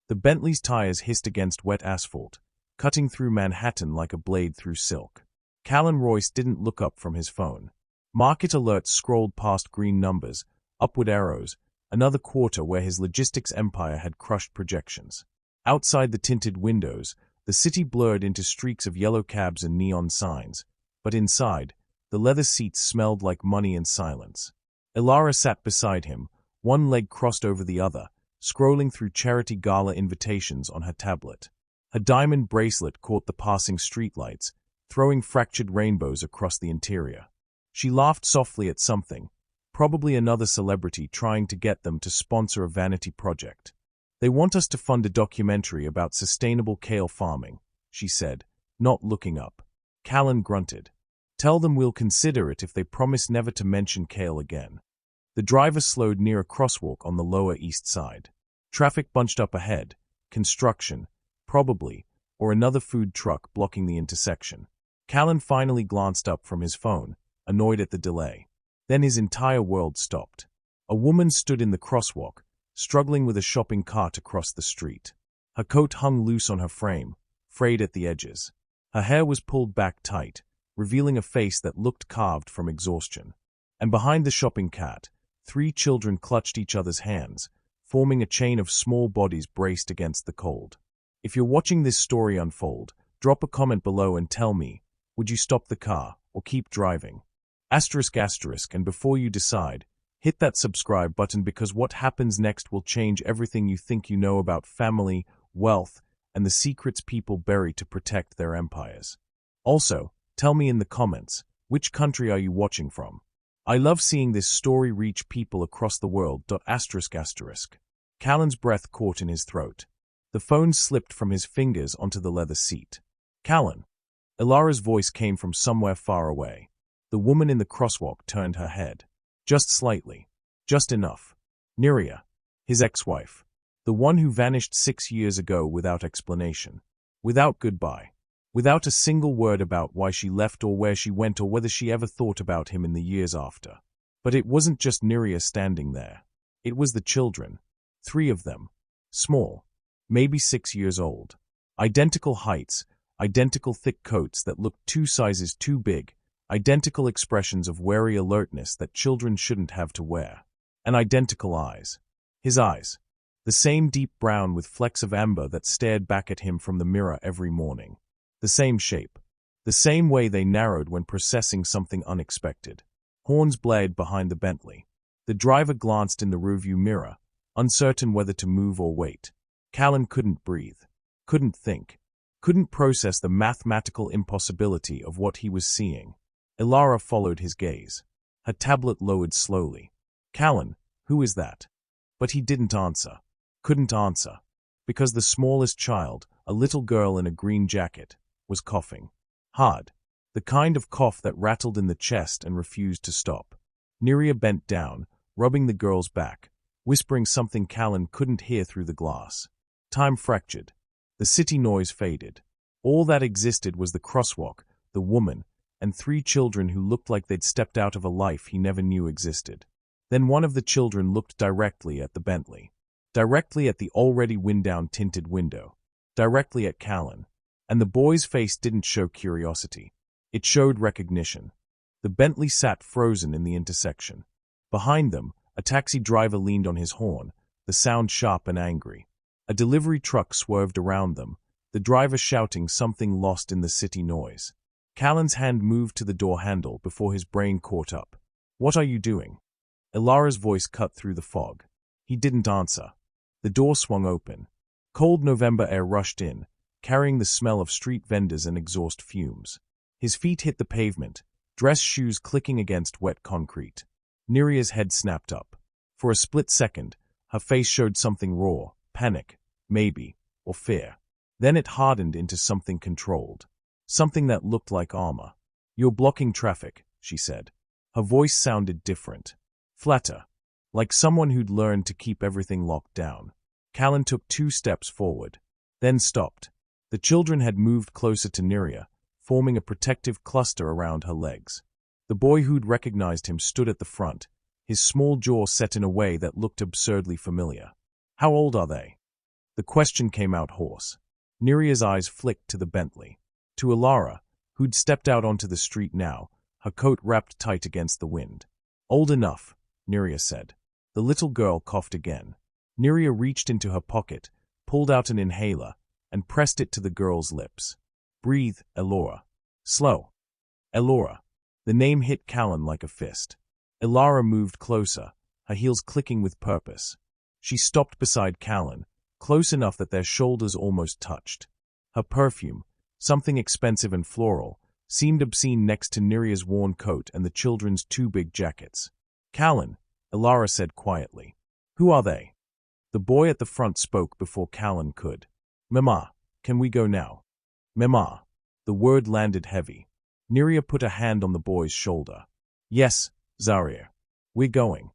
The Bentley's tires hissed against wet asphalt, cutting through Manhattan like a blade through silk. Callan Royce didn't look up from his phone. Market alerts scrolled past green numbers, upward arrows, another quarter where his logistics empire had crushed projections. Outside the tinted windows, the city blurred into streaks of yellow cabs and neon signs, but inside, the leather seats smelled like money and silence. Ilara sat beside him, one leg crossed over the other, scrolling through charity gala invitations on her tablet. Her diamond bracelet caught the passing streetlights, throwing fractured rainbows across the interior. She laughed softly at something, probably another celebrity trying to get them to sponsor a vanity project. "They want us to fund a documentary about sustainable kale farming," she said, not looking up. Callan grunted. "Tell them we'll consider it if they promise never to mention kale again." The driver slowed near a crosswalk on the Lower East Side. Traffic bunched up ahead, construction, probably, or another food truck blocking the intersection. Callan finally glanced up from his phone, annoyed at the delay. Then his entire world stopped. A woman stood in the crosswalk, struggling with a shopping cart across the street. Her coat hung loose on her frame, frayed at the edges. Her hair was pulled back tight, revealing a face that looked carved from exhaustion. And behind the shopping cart, 3 children clutched each other's hands, forming a chain of small bodies braced against the cold. If you're watching this story unfold, drop a comment below and tell me, would you stop the car or keep driving? ***, and before you decide, hit that subscribe button because what happens next will change everything you think you know about family, wealth, and the secrets people bury to protect their empires. Also, tell me in the comments, which country are you watching from? I love seeing this story reach people across the world. ***. Callan's breath caught in his throat. The phone slipped from his fingers onto the leather seat. "Callan." Ilara's voice came from somewhere far away. The woman in the crosswalk turned her head. Just slightly. Just enough. Neria. His ex-wife. The one who vanished 6 years ago without explanation. Without goodbye. Without a single word about why she left or where she went or whether she ever thought about him in the years after. But it wasn't just Neria standing there. It was the children. 3 of them. Small. Maybe 6 years old. Identical heights, identical thick coats that looked 2 sizes too big, identical expressions of wary alertness that children shouldn't have to wear. And identical eyes. His eyes. The same deep brown with flecks of amber that stared back at him from the mirror every morning. The same shape. The same way they narrowed when processing something unexpected. Horns blared behind the Bentley. The driver glanced in the rearview mirror, uncertain whether to move or wait. Callan couldn't breathe. Couldn't think. Couldn't process the mathematical impossibility of what he was seeing. Ilara followed his gaze. Her tablet lowered slowly. "Callan, who is that?" But he didn't answer. Couldn't answer. Because the smallest child, a little girl in a green jacket, was coughing. Hard. The kind of cough that rattled in the chest and refused to stop. Neria bent down, rubbing the girl's back, whispering something Callan couldn't hear through the glass. Time fractured. The city noise faded. All that existed was the crosswalk, the woman, and 3 children who looked like they'd stepped out of a life he never knew existed. Then one of the children looked directly at the Bentley. Directly at the already wind-down tinted window. Directly at Callan. And the boy's face didn't show curiosity. It showed recognition. The Bentley sat frozen in the intersection. Behind them, a taxi driver leaned on his horn, the sound sharp and angry. A delivery truck swerved around them, the driver shouting something lost in the city noise. Callan's hand moved to the door handle before his brain caught up. "What are you doing?" Ilara's voice cut through the fog. He didn't answer. The door swung open. Cold November air rushed in, carrying the smell of street vendors and exhaust fumes. His feet hit the pavement, dress shoes clicking against wet concrete. Neria's head snapped up. For a split second, her face showed something raw, panic, maybe, or fear. Then it hardened into something controlled. Something that looked like armor. "You're blocking traffic," she said. Her voice sounded different. Flatter. Like someone who'd learned to keep everything locked down. Callan took 2 steps forward. Then stopped. The children had moved closer to Neria, forming a protective cluster around her legs. The boy who'd recognized him stood at the front, his small jaw set in a way that looked absurdly familiar. "How old are they?" The question came out hoarse. Neria's eyes flicked to the Bentley. To Alara, who'd stepped out onto the street now, her coat wrapped tight against the wind. Old enough, Neria said. The little girl coughed again. Neria reached into her pocket, pulled out an inhaler, and pressed it to the girl's lips. Breathe, Elora. Slow. Elora. The name hit Callan like a fist. Elara moved closer, her heels clicking with purpose. She stopped beside Callan, close enough that their shoulders almost touched. Her perfume, something expensive and floral, seemed obscene next to Neria's worn coat and the children's two big jackets. Callan, Elara said quietly. Who are they? The boy at the front spoke before Callan could. Mama, can we go now? Mama. The word landed heavy. Neria put a hand on the boy's shoulder. Yes, Zaria. We're going.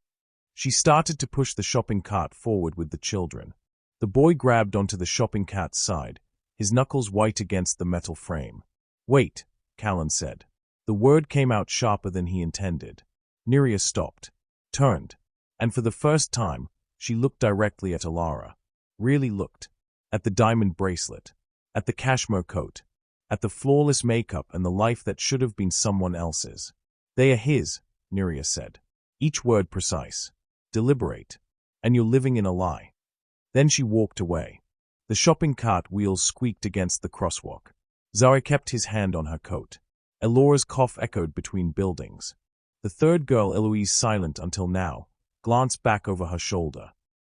She started to push the shopping cart forward with the children. The boy grabbed onto the shopping cart's side, his knuckles white against the metal frame. Wait, Callan said. The word came out sharper than he intended. Neria stopped, turned, and for the first time, she looked directly at Alara. Really looked. At the diamond bracelet. At the cashmere coat. At the flawless makeup and the life that should have been someone else's. They are his, Neria said. Each word precise. Deliberate. And you're living in a lie. Then she walked away. The shopping cart wheels squeaked against the crosswalk. Zari kept his hand on her coat. Elora's cough echoed between buildings. The third girl, Eloise, silent until now, glanced back over her shoulder.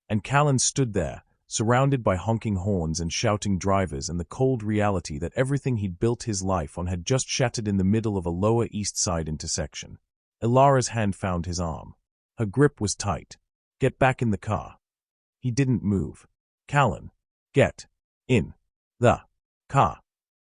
And Callan stood there, surrounded by honking horns and shouting drivers and the cold reality that everything he'd built his life on had just shattered in the middle of a Lower East Side intersection. Elara's hand found his arm. Her grip was tight. Get back in the car. He didn't move. Callan. Get. In. The. Car.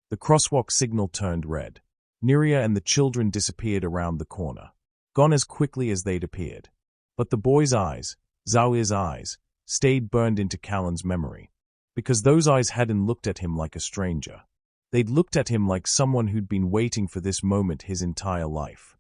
The crosswalk signal turned red. Neria and the children disappeared around the corner. Gone as quickly as they'd appeared. But the boy's eyes, Zawir's eyes, stayed burned into Callan's memory. Because those eyes hadn't looked at him like a stranger. They'd looked at him like someone who'd been waiting for this moment his entire life.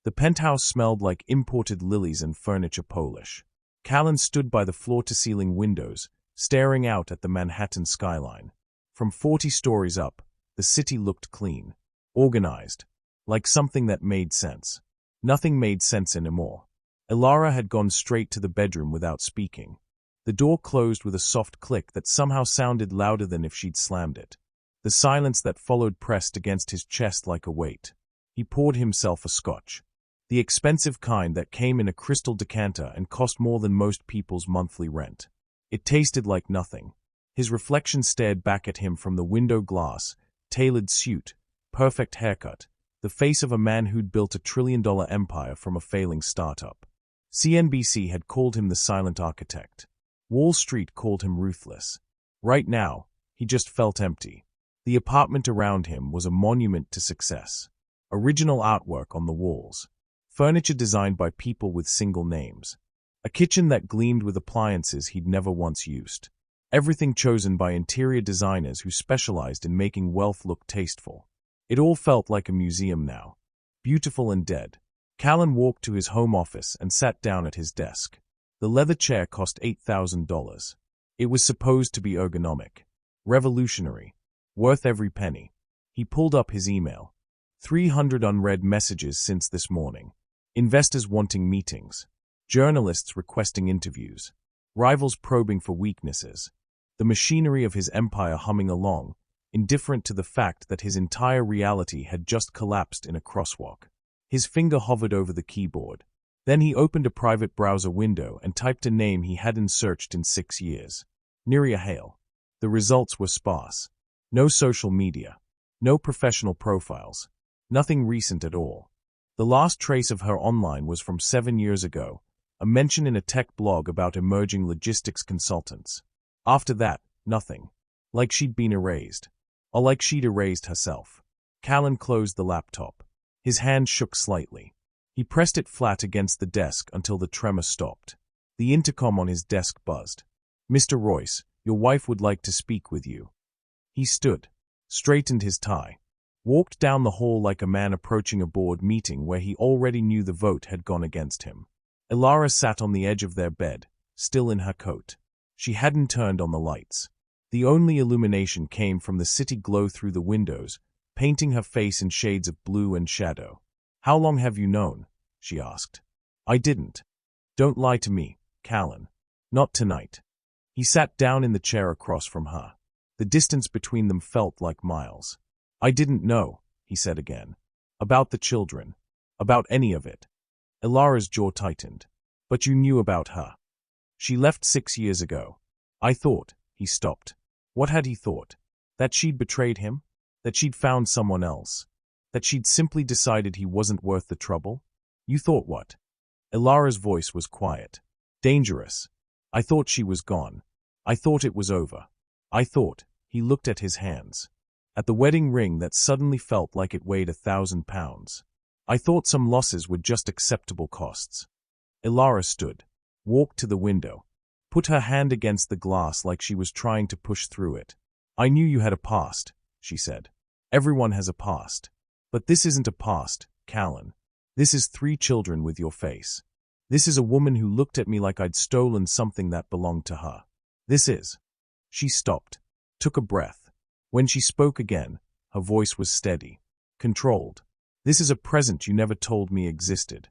The penthouse smelled like imported lilies and furniture Polish. Callan stood by the floor-to-ceiling windows, staring out at the Manhattan skyline. From 40 stories up, the city looked clean, organized, like something that made sense. Nothing made sense anymore. Elara had gone straight to the bedroom without speaking. The door closed with a soft click that somehow sounded louder than if she'd slammed it. The silence that followed pressed against his chest like a weight. He poured himself a scotch. The expensive kind that came in a crystal decanter and cost more than most people's monthly rent. It tasted like nothing. His reflection stared back at him from the window glass, tailored suit, perfect haircut, the face of a man who'd built a $1 trillion empire from a failing startup. CNBC had called him the silent architect. Wall Street called him ruthless. Right now, he just felt empty. The apartment around him was a monument to success. Original artwork on the walls. Furniture designed by people with single names. A kitchen that gleamed with appliances he'd never once used. Everything chosen by interior designers who specialized in making wealth look tasteful. It all felt like a museum now. Beautiful and dead. Callan walked to his home office and sat down at his desk. The leather chair cost $8,000. It was supposed to be ergonomic. Revolutionary. Worth every penny. He pulled up his email. 300 unread messages since this morning. Investors wanting meetings. Journalists requesting interviews. Rivals probing for weaknesses. The machinery of his empire humming along, indifferent to the fact that his entire reality had just collapsed in a crosswalk. His finger hovered over the keyboard. Then he opened a private browser window and typed a name he hadn't searched in 6 years. Neria Hale. The results were sparse. No social media. No professional profiles. Nothing recent at all. The last trace of her online was from 7 years ago, a mention in a tech blog about emerging logistics consultants. After that, nothing. Like she'd been erased. Or like she'd erased herself. Callan closed the laptop. His hand shook slightly. He pressed it flat against the desk until the tremor stopped. The intercom on his desk buzzed. Mr. Royce, your wife would like to speak with you. He stood, straightened his tie, walked down the hall like a man approaching a board meeting where he already knew the vote had gone against him. Elara sat on the edge of their bed, still in her coat. She hadn't turned on the lights. The only illumination came from the city glow through the windows, painting her face in shades of blue and shadow. "How long have you known?" she asked. "I didn't." "Don't lie to me, Callan. Not tonight." He sat down in the chair across from her. The distance between them felt like miles. "I didn't know," he said again. "About the children. About any of it." Ilara's jaw tightened. "But you knew about her. She left 6 years ago. I thought," he stopped. What had he thought? That she'd betrayed him? That she'd found someone else? That she'd simply decided he wasn't worth the trouble? "You thought what?" Ilara's voice was quiet. "Dangerous. I thought she was gone. I thought it was over. I thought," he looked at his hands, at the wedding ring that suddenly felt like it weighed 1,000 pounds. "I thought some losses were just acceptable costs." Ilara stood, walked to the window, put her hand against the glass like she was trying to push through it. "I knew you had a past," she said. "Everyone has a past. But this isn't a past, Callan. This is 3 children with your face. This is a woman who looked at me like I'd stolen something that belonged to her. This is—" She stopped, took a breath. When she spoke again, her voice was steady, controlled. "This is a present you never told me existed."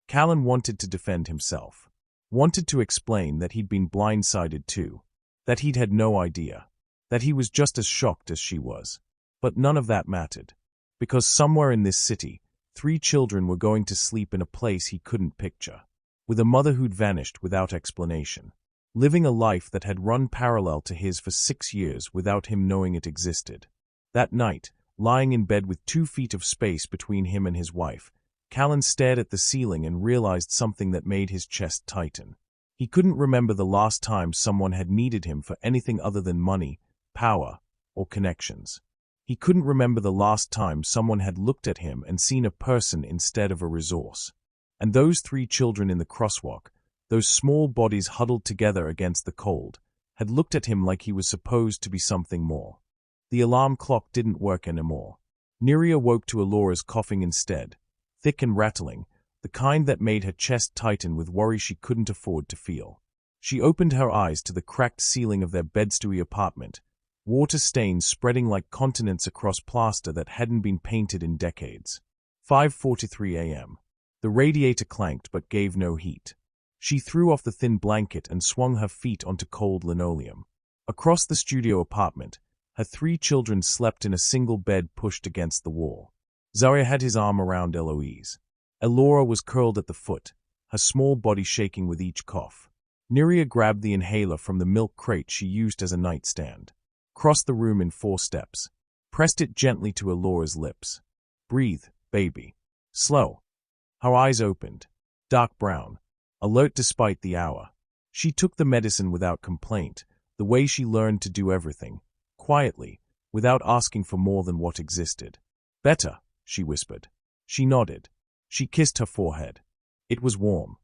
Callan wanted to defend himself, wanted to explain that he'd been blindsided too, that he'd had no idea, that he was just as shocked as she was. But none of that mattered, because somewhere in this city, 3 children were going to sleep in a place he couldn't picture, with a mother who'd vanished without explanation, living a life that had run parallel to his for 6 years without him knowing it existed. That night, lying in bed with 2 feet of space between him and his wife, Callan stared at the ceiling and realized something that made his chest tighten. He couldn't remember the last time someone had needed him for anything other than money, power, or connections. He couldn't remember the last time someone had looked at him and seen a person instead of a resource. And those 3 children in the crosswalk, those small bodies huddled together against the cold, had looked at him like he was supposed to be something more. The alarm clock didn't work anymore. Neria woke to Alora's coughing instead, thick and rattling, the kind that made her chest tighten with worry she couldn't afford to feel. She opened her eyes to the cracked ceiling of their bed-stuy apartment, water stains spreading like continents across plaster that hadn't been painted in decades. 5:43 a.m. The radiator clanked but gave no heat. She threw off the thin blanket and swung her feet onto cold linoleum. Across the studio apartment, her 3 children slept in a single bed pushed against the wall. Zaria had his arm around Eloise. Elora was curled at the foot, her small body shaking with each cough. Neria grabbed the inhaler from the milk crate she used as a nightstand, crossed the room in 4 steps, pressed it gently to Elora's lips. "Breathe, baby. Slow." Her eyes opened, dark brown, alert despite the hour. She took the medicine without complaint, the way she learned to do everything, quietly, without asking for more than what existed. "Better," she whispered. She nodded. She kissed her forehead. It was warm.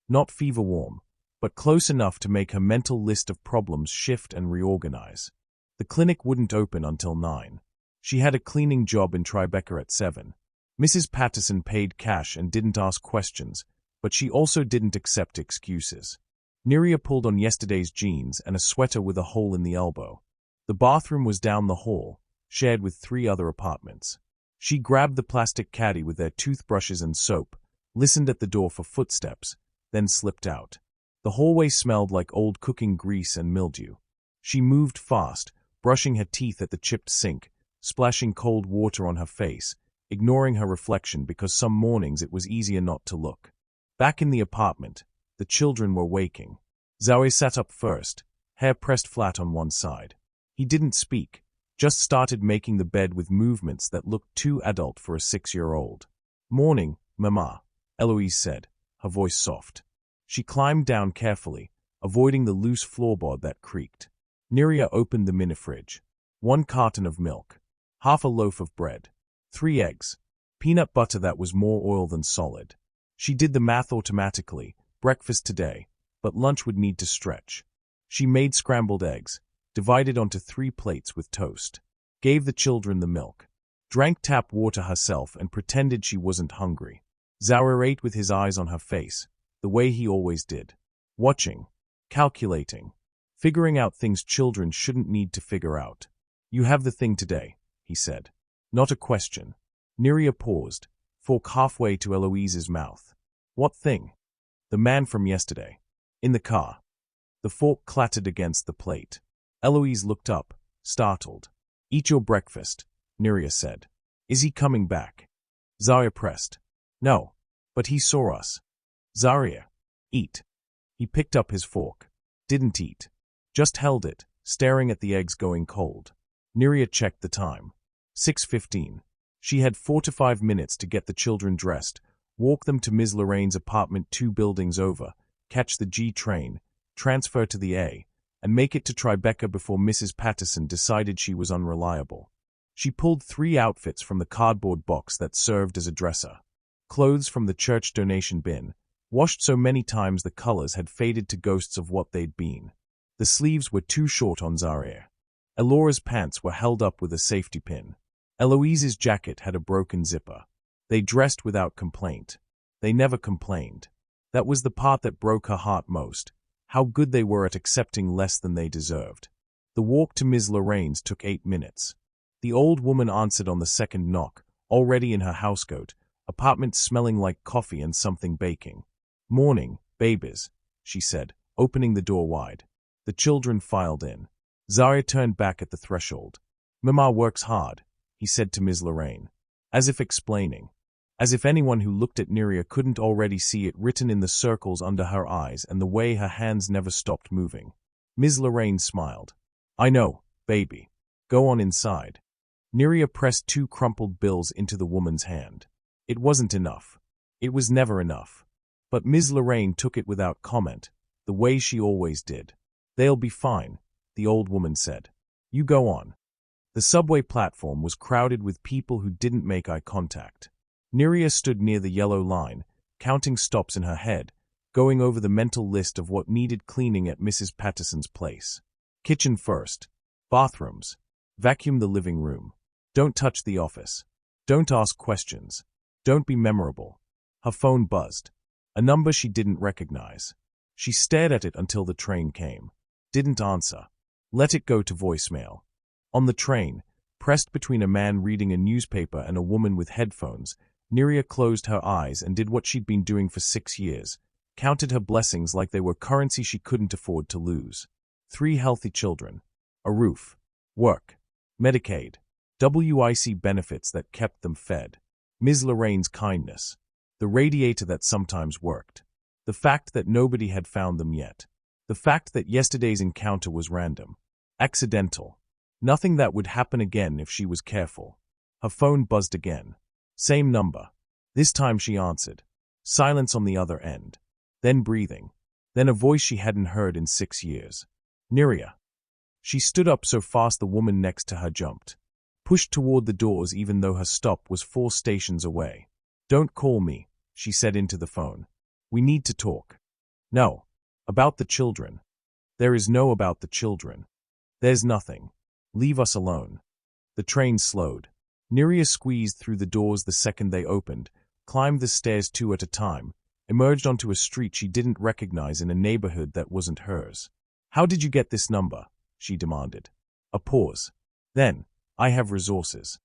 Not fever warm, but close enough to make her mental list of problems shift and reorganize. The clinic wouldn't open until 9. She had a cleaning job in Tribeca at 7. Mrs. Patterson paid cash and didn't ask questions, but she also didn't accept excuses. Neria pulled on yesterday's jeans and a sweater with a hole in the elbow. The bathroom was down the hall, shared with 3 other apartments. She grabbed the plastic caddy with their toothbrushes and soap, listened at the door for footsteps, then slipped out. The hallway smelled like old cooking grease and mildew. She moved fast, brushing her teeth at the chipped sink, splashing cold water on her face, ignoring her reflection because some mornings it was easier not to look. Back in the apartment, the children were waking. Zoe sat up first, hair pressed flat on one side. He didn't speak, just started making the bed with movements that looked too adult for a 6-year-old. "Morning, Mama," Eloise said, her voice soft. She climbed down carefully, avoiding the loose floorboard that creaked. Neria opened the mini-fridge. 1 carton of milk, half a loaf of bread, 3 eggs, peanut butter that was more oil than solid. She did the math automatically, breakfast today, but lunch would need to stretch. She made scrambled eggs, divided onto 3 plates with toast, gave the children the milk, drank tap water herself and pretended she wasn't hungry. Zara ate with his eyes on her face, the way he always did, watching, calculating, Figuring out things children shouldn't need to figure out. You have the thing today, he said. Not a question. Neria paused, fork halfway to Eloise's mouth. What thing? The man from yesterday. In the car. The fork clattered against the plate. Eloise looked up, startled. Eat your breakfast, Neria said. Is he coming back? Zarya pressed. No. But he saw us. Zarya. Eat. He picked up his fork. Didn't eat. Just held it, staring at the eggs going cold. Neria checked the time. 6:15. She had 4 to 5 minutes to get the children dressed, walk them to Ms. Lorraine's apartment 2 buildings over, catch the G train, transfer to the A, and make it to Tribeca before Mrs. Patterson decided she was unreliable. She pulled 3 outfits from the cardboard box that served as a dresser. Clothes from the church donation bin, washed so many times the colors had faded to ghosts of what they'd been. The sleeves were too short on Zarya. Elora's pants were held up with a safety pin. Eloise's jacket had a broken zipper. They dressed without complaint. They never complained. That was the part that broke her heart most, how good they were at accepting less than they deserved. The walk to Ms. Lorraine's took 8 minutes. The old woman answered on the second knock, already in her housecoat, apartment smelling like coffee and something baking. Morning, babies, she said, opening the door wide. The children filed in. Zarya turned back at the threshold. Mama works hard, he said to Ms. Lorraine, as if explaining. As if anyone who looked at Neria couldn't already see it written in the circles under her eyes and the way her hands never stopped moving. Ms. Lorraine smiled. I know, baby. Go on inside. Neria pressed 2 crumpled bills into the woman's hand. It wasn't enough. It was never enough. But Ms. Lorraine took it without comment, the way she always did. They'll be fine, the old woman said. You go on. The subway platform was crowded with people who didn't make eye contact. Neria stood near the yellow line, counting stops in her head, going over the mental list of what needed cleaning at Mrs. Patterson's place. Kitchen first. Bathrooms. Vacuum the living room. Don't touch the office. Don't ask questions. Don't be memorable. Her phone buzzed. A number she didn't recognize. She stared at it until the train came. Didn't answer. Let it go to voicemail. On the train, pressed between a man reading a newspaper and a woman with headphones, Neria closed her eyes and did what she'd been doing for 6 years, counted her blessings like they were currency she couldn't afford to lose. 3 healthy children. A roof. Work. Medicaid. WIC benefits that kept them fed. Ms. Lorraine's kindness. The radiator that sometimes worked. The fact that nobody had found them yet. The fact that yesterday's encounter was random. Accidental. Nothing that would happen again if she was careful. Her phone buzzed again. Same number. This time she answered. Silence on the other end. Then breathing. Then a voice she hadn't heard in 6 years. Neria. She stood up so fast the woman next to her jumped. Pushed toward the doors even though her stop was 4 stations away. Don't call me, she said into the phone. We need to talk. No. About the children. There is no about the children. There's nothing. Leave us alone. The train slowed. Neria squeezed through the doors the second they opened, climbed the stairs 2 at a time, emerged onto a street she didn't recognize in a neighborhood that wasn't hers. How did you get this number? She demanded. A pause. Then, I have resources.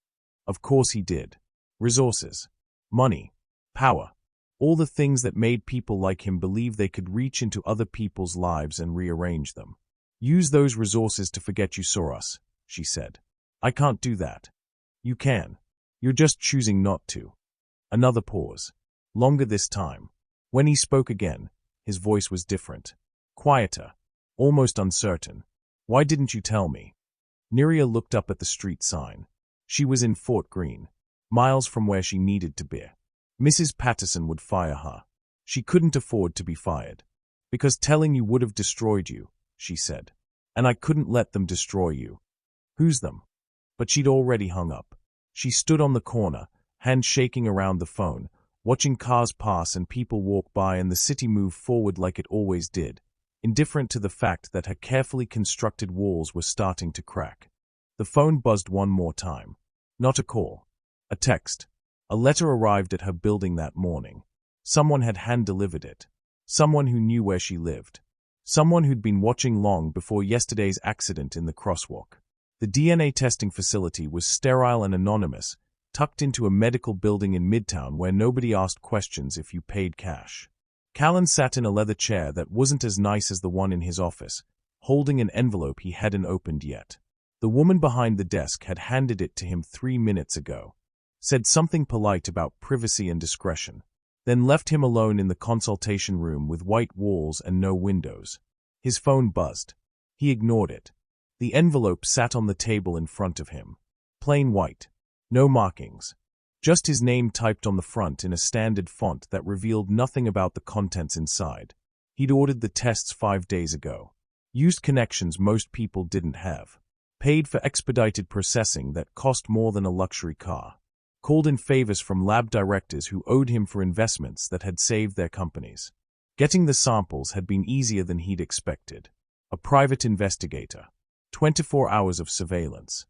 Of course he did. Resources. Money. Power. All the things that made people like him believe they could reach into other people's lives and rearrange them. Use those resources to forget you saw us, she said. I can't do that. You can. You're just choosing not to. Another pause. Longer this time. When he spoke again, his voice was different. Quieter. Almost uncertain. Why didn't you tell me? Neria looked up at the street sign. She was in Fort Greene, miles from where she needed to be. Mrs. Patterson would fire her. She couldn't afford to be fired. Because telling you would have destroyed you, she said. And I couldn't let them destroy you. Who's them? But she'd already hung up. She stood on the corner, hands shaking around the phone, watching cars pass and people walk by and the city move forward like it always did, indifferent to the fact that her carefully constructed walls were starting to crack. The phone buzzed one more time. Not a call. A text. A letter arrived at her building that morning. Someone had hand-delivered it. Someone who knew where she lived. Someone who'd been watching long before yesterday's accident in the crosswalk. The DNA testing facility was sterile and anonymous, tucked into a medical building in Midtown where nobody asked questions if you paid cash. Callan sat in a leather chair that wasn't as nice as the one in his office, holding an envelope he hadn't opened yet. The woman behind the desk had handed it to him 3 minutes ago, said something polite about privacy and discretion, then left him alone in the consultation room with white walls and no windows. His phone buzzed. He ignored it. The envelope sat on the table in front of him. Plain white. No markings. Just his name typed on the front in a standard font that revealed nothing about the contents inside. He'd ordered the tests 5 days ago. Used connections most people didn't have. Paid for expedited processing that cost more than a luxury car. Called in favors from lab directors who owed him for investments that had saved their companies. Getting the samples had been easier than he'd expected. A private investigator. 24 hours of surveillance.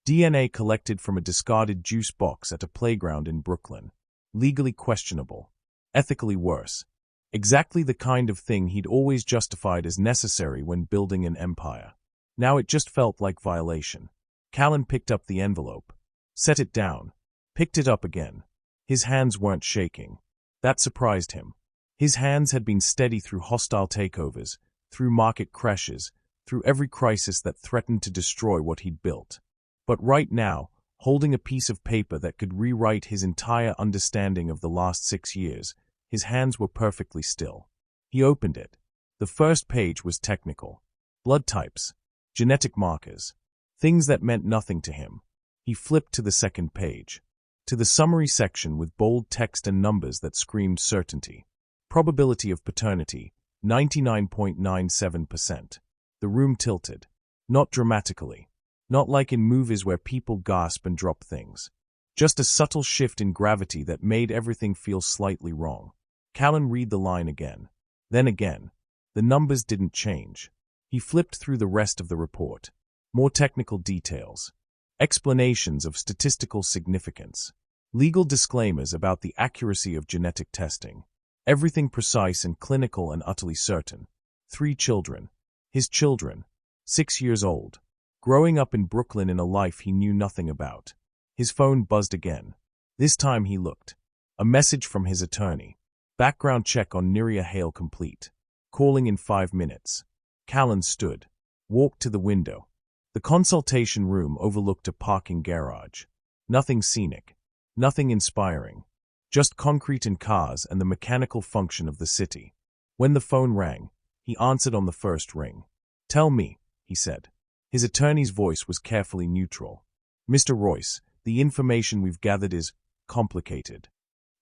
DNA collected from a discarded juice box at a playground in Brooklyn. Legally questionable. Ethically worse. Exactly the kind of thing he'd always justified as necessary when building an empire. Now it just felt like violation. Callan picked up the envelope. Set it down. Picked it up again. His hands weren't shaking. That surprised him. His hands had been steady through hostile takeovers, through market crashes, through every crisis that threatened to destroy what he'd built. But right now, holding a piece of paper that could rewrite his entire understanding of the last 6 years, his hands were perfectly still. He opened it. The first page was technical. Blood types. Genetic markers. Things that meant nothing to him. He flipped to the second page. To the summary section with bold text and numbers that screamed certainty. Probability of paternity, 99.97%. The room tilted. Not dramatically. Not like in movies where people gasp and drop things. Just a subtle shift in gravity that made everything feel slightly wrong. Callan read the line again. Then again. The numbers didn't change. He flipped through the rest of the report. More technical details. Explanations of statistical significance. Legal disclaimers about the accuracy of genetic testing. Everything precise and clinical and utterly certain. 3 children. His children. 6 years old. Growing up in Brooklyn in a life he knew nothing about. His phone buzzed again. This time he looked. A message from his attorney. Background check on Niria Hale complete. Calling in 5 minutes. Callan stood. Walked to the window. The consultation room overlooked a parking garage. Nothing scenic. Nothing inspiring. Just concrete and cars and the mechanical function of the city. When the phone rang, he answered on the first ring. "Tell me," he said. His attorney's voice was carefully neutral. "Mr. Royce, the information we've gathered is complicated.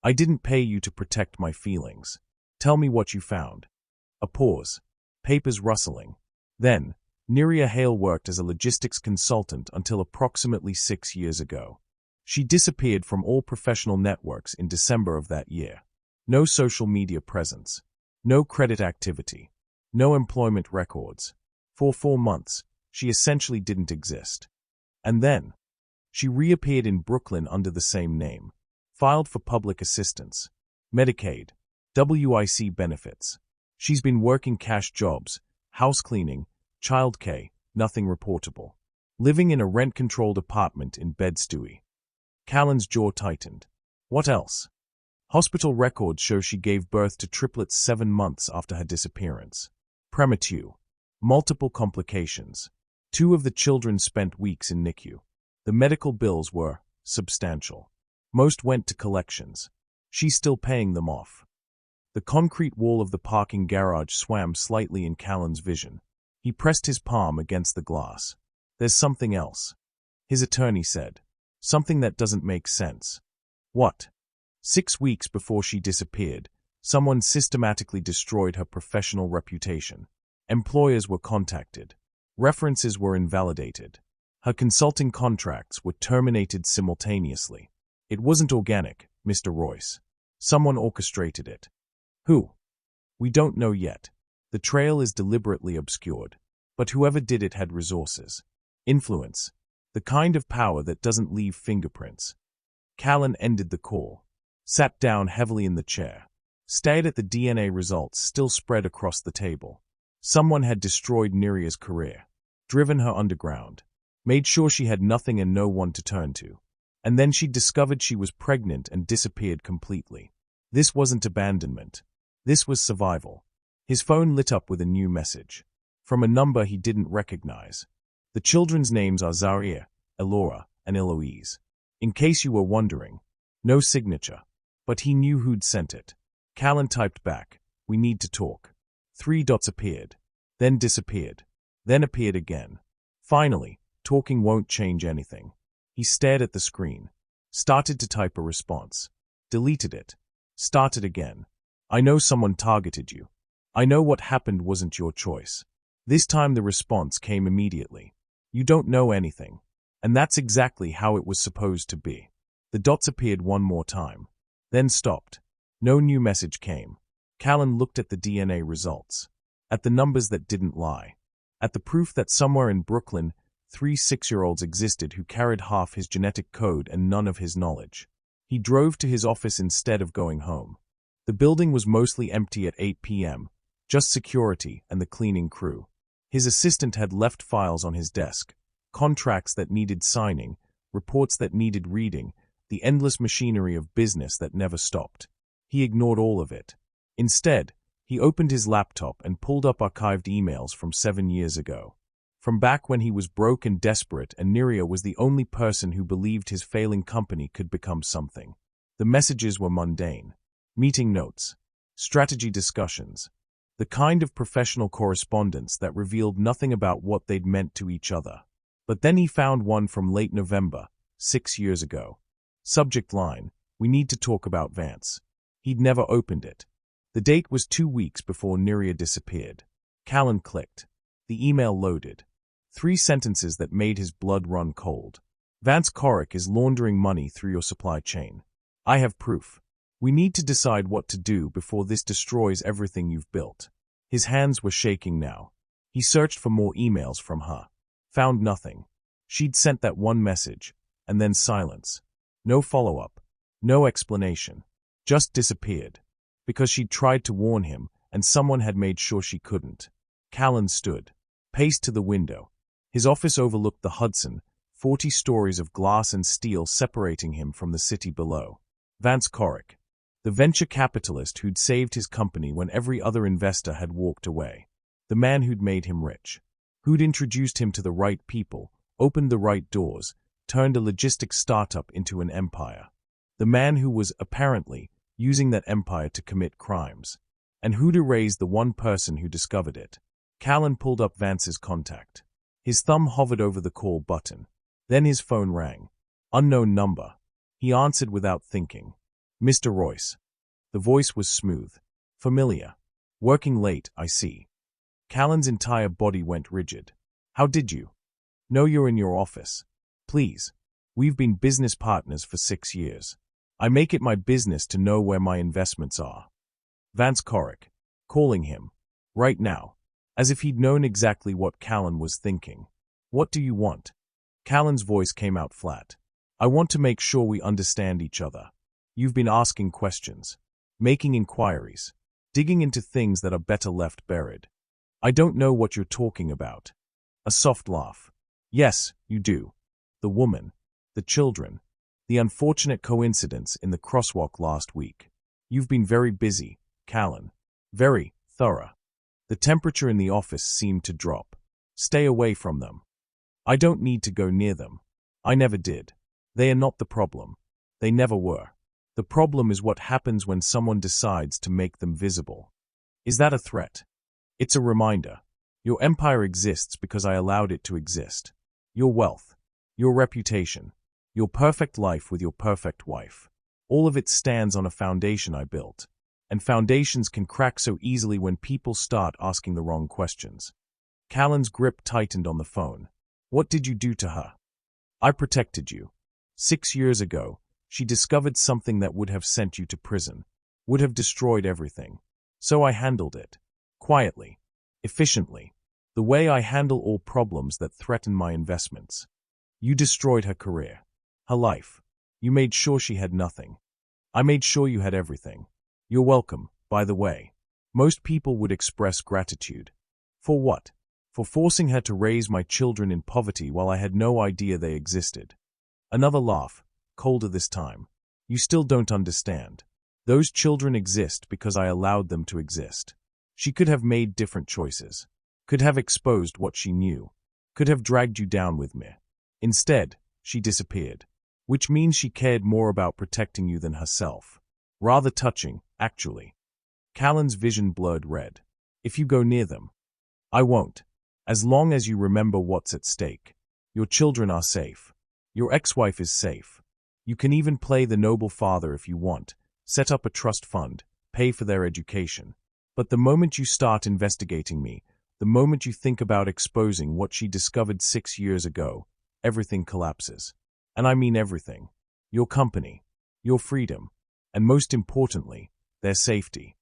I didn't pay you to protect my feelings. Tell me what you found." A pause. Papers rustling. Then, Niria Hale worked as a logistics consultant until approximately 6 years ago. She disappeared from all professional networks in December of that year. No social media presence. No credit activity. No employment records. For 4 months, she essentially didn't exist. And then, she reappeared in Brooklyn under the same name. Filed for public assistance. Medicaid. WIC benefits. She's been working cash jobs, house cleaning, childcare, nothing reportable. Living in a rent-controlled apartment in Bed-Stuy. Callan's jaw tightened. What else? Hospital records show she gave birth to triplets 7 months after her disappearance. Premature. Multiple complications. 2 of the children spent weeks in NICU. The medical bills were substantial. Most went to collections. She's still paying them off. The concrete wall of the parking garage swam slightly in Callan's vision. He pressed his palm against the glass. "There's something else," his attorney said. "Something that doesn't make sense." "What?" 6 weeks before she disappeared, someone systematically destroyed her professional reputation. Employers were contacted. References were invalidated. Her consulting contracts were terminated simultaneously. It wasn't organic, Mr. Royce. Someone orchestrated it. Who? We don't know yet. The trail is deliberately obscured. But whoever did it had resources. Influence. The kind of power that doesn't leave fingerprints. Callan ended the call. Sat down heavily in the chair. Stared at the DNA results still spread across the table. Someone had destroyed Neria's career, driven her underground, made sure she had nothing and no one to turn to. And then she discovered she was pregnant and disappeared completely. This wasn't abandonment. This was survival. His phone lit up with a new message. From a number he didn't recognize. The children's names are Zaria, Elora, and Eloise. In case you were wondering. No signature. But he knew who'd sent it. Callan typed back, "We need to talk." 3 dots appeared. Then disappeared. Then appeared again. Finally, talking won't change anything. He stared at the screen. Started to type a response. Deleted it. Started again. "I know someone targeted you. I know what happened wasn't your choice." This time the response came immediately. "You don't know anything." And that's exactly how it was supposed to be. The dots appeared one more time. Then stopped. No new message came. Callan looked at the DNA results. At the numbers that didn't lie. At the proof that somewhere in Brooklyn, 3 6-year-olds existed who carried half his genetic code and none of his knowledge. He drove to his office instead of going home. The building was mostly empty at 8 p.m., just security and the cleaning crew. His assistant had left files on his desk, contracts that needed signing, reports that needed reading, the endless machinery of business that never stopped. He ignored all of it. Instead, he opened his laptop and pulled up archived emails from 7 years ago. From back when he was broke and desperate and Neria was the only person who believed his failing company could become something. The messages were mundane. Meeting notes. Strategy discussions. The kind of professional correspondence that revealed nothing about what they'd meant to each other. But then he found one from late November, 6 years ago. Subject line, "We need to talk about Vance." He'd never opened it. The date was 2 weeks before Neria disappeared. Callan clicked. The email loaded. 3 sentences that made his blood run cold. "Vance Corrick is laundering money through your supply chain. I have proof. We need to decide what to do before this destroys everything you've built." His hands were shaking now. He searched for more emails from her. Found nothing. She'd sent that one message, and then silence. No follow-up. No explanation. Just disappeared. Because she'd tried to warn him, and someone had made sure she couldn't. Callan stood, paced to the window. His office overlooked the Hudson, 40 stories of glass and steel separating him from the city below. Vance Corrick, the venture capitalist who'd saved his company when every other investor had walked away. The man who'd made him rich. Who'd introduced him to the right people, opened the right doors, turned a logistics startup into an empire. The man who was, apparently, using that empire to commit crimes. And who'd erased the one person who discovered it. Callan pulled up Vance's contact. His thumb hovered over the call button. Then his phone rang. Unknown number. He answered without thinking. "Mr. Royce." The voice was smooth. Familiar. "Working late, I see." Callan's entire body went rigid. "How did you know you're in your office? Please. We've been business partners for 6 years. I make it my business to know where my investments are." Vance Corrick, calling him. Right now. As if he'd known exactly what Callan was thinking. "What do you want?" Callan's voice came out flat. "I want to make sure we understand each other. You've been asking questions, making inquiries, digging into things that are better left buried. I don't know what you're talking about." A soft laugh. "Yes, you do. The woman, the children, the unfortunate coincidence in the crosswalk last week. You've been very busy, Callan. Very thorough." The temperature in the office seemed to drop. "Stay away from them." "I don't need to go near them. I never did. They are not the problem. They never were. The problem is what happens when someone decides to make them visible." "Is that a threat?" "It's a reminder. Your empire exists because I allowed it to exist. Your wealth, your reputation, your perfect life with your perfect wife. All of it stands on a foundation I built. And foundations can crack so easily when people start asking the wrong questions." Callan's grip tightened on the phone. "What did you do to her?" "I protected you. 6 years ago, she discovered something that would have sent you to prison, would have destroyed everything. So I handled it. Quietly. Efficiently. The way I handle all problems that threaten my investments. You destroyed her career. Her life. You made sure she had nothing. I made sure you had everything. You're welcome, by the way. Most people would express gratitude. For what? For forcing her to raise my children in poverty while I had no idea they existed. Another laugh, colder this time. You still don't understand. Those children exist because I allowed them to exist. She could have made different choices. Could have exposed what she knew. Could have dragged you down with me. Instead, she disappeared. Which means she cared more about protecting you than herself. Rather touching, actually. Callan's vision blurred red. If you go near them. I won't. As long as you remember what's at stake. Your children are safe. Your ex-wife is safe. You can even play the noble father if you want, set up a trust fund, pay for their education. But the moment you start investigating me, the moment you think about exposing what she discovered 6 years ago, everything collapses. And I mean everything. Your company, your freedom, and most importantly, their safety.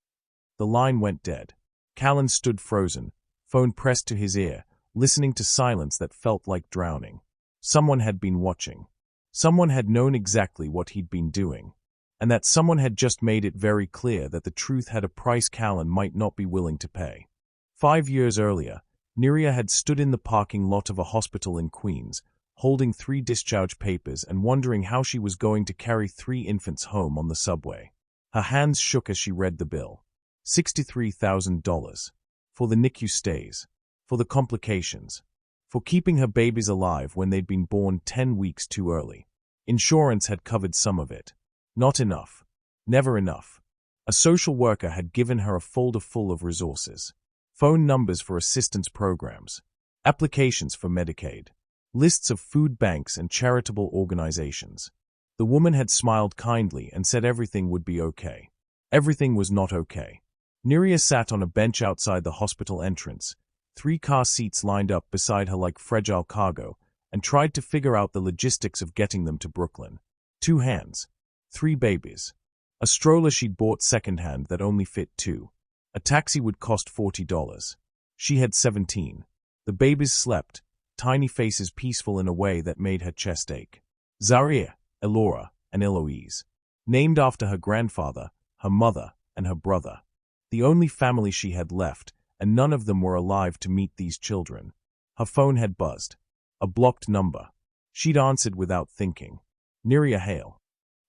The line went dead. Callan stood frozen, phone pressed to his ear, listening to silence that felt like drowning. Someone had been watching. Someone had known exactly what he'd been doing. And that someone had just made it very clear that the truth had a price Callan might not be willing to pay. 5 years earlier, Neria had stood in the parking lot of a hospital in Queens, holding 3 discharge papers and wondering how she was going to carry 3 infants home on the subway. Her hands shook as she read the bill. $63,000. For the NICU stays. For the complications. For keeping her babies alive when they'd been born 10 weeks too early. Insurance had covered some of it. Not enough. Never enough. A social worker had given her a folder full of resources. Phone numbers for assistance programs. Applications for Medicaid. Lists of food banks and charitable organizations. The woman had smiled kindly and said everything would be okay. Everything was not okay. Neria sat on a bench outside the hospital entrance, 3 car seats lined up beside her like fragile cargo, and tried to figure out the logistics of getting them to Brooklyn. 2 hands. 3 babies. A stroller she'd bought secondhand that only fit 2. A taxi would cost $40. She had 17. The babies slept, tiny faces peaceful in a way that made her chest ache. Zaria, Elora, and Eloise. Named after her grandfather, her mother, and her brother. The only family she had left, and none of them were alive to meet these children. Her phone had buzzed. A blocked number. She'd answered without thinking. Neria Hale.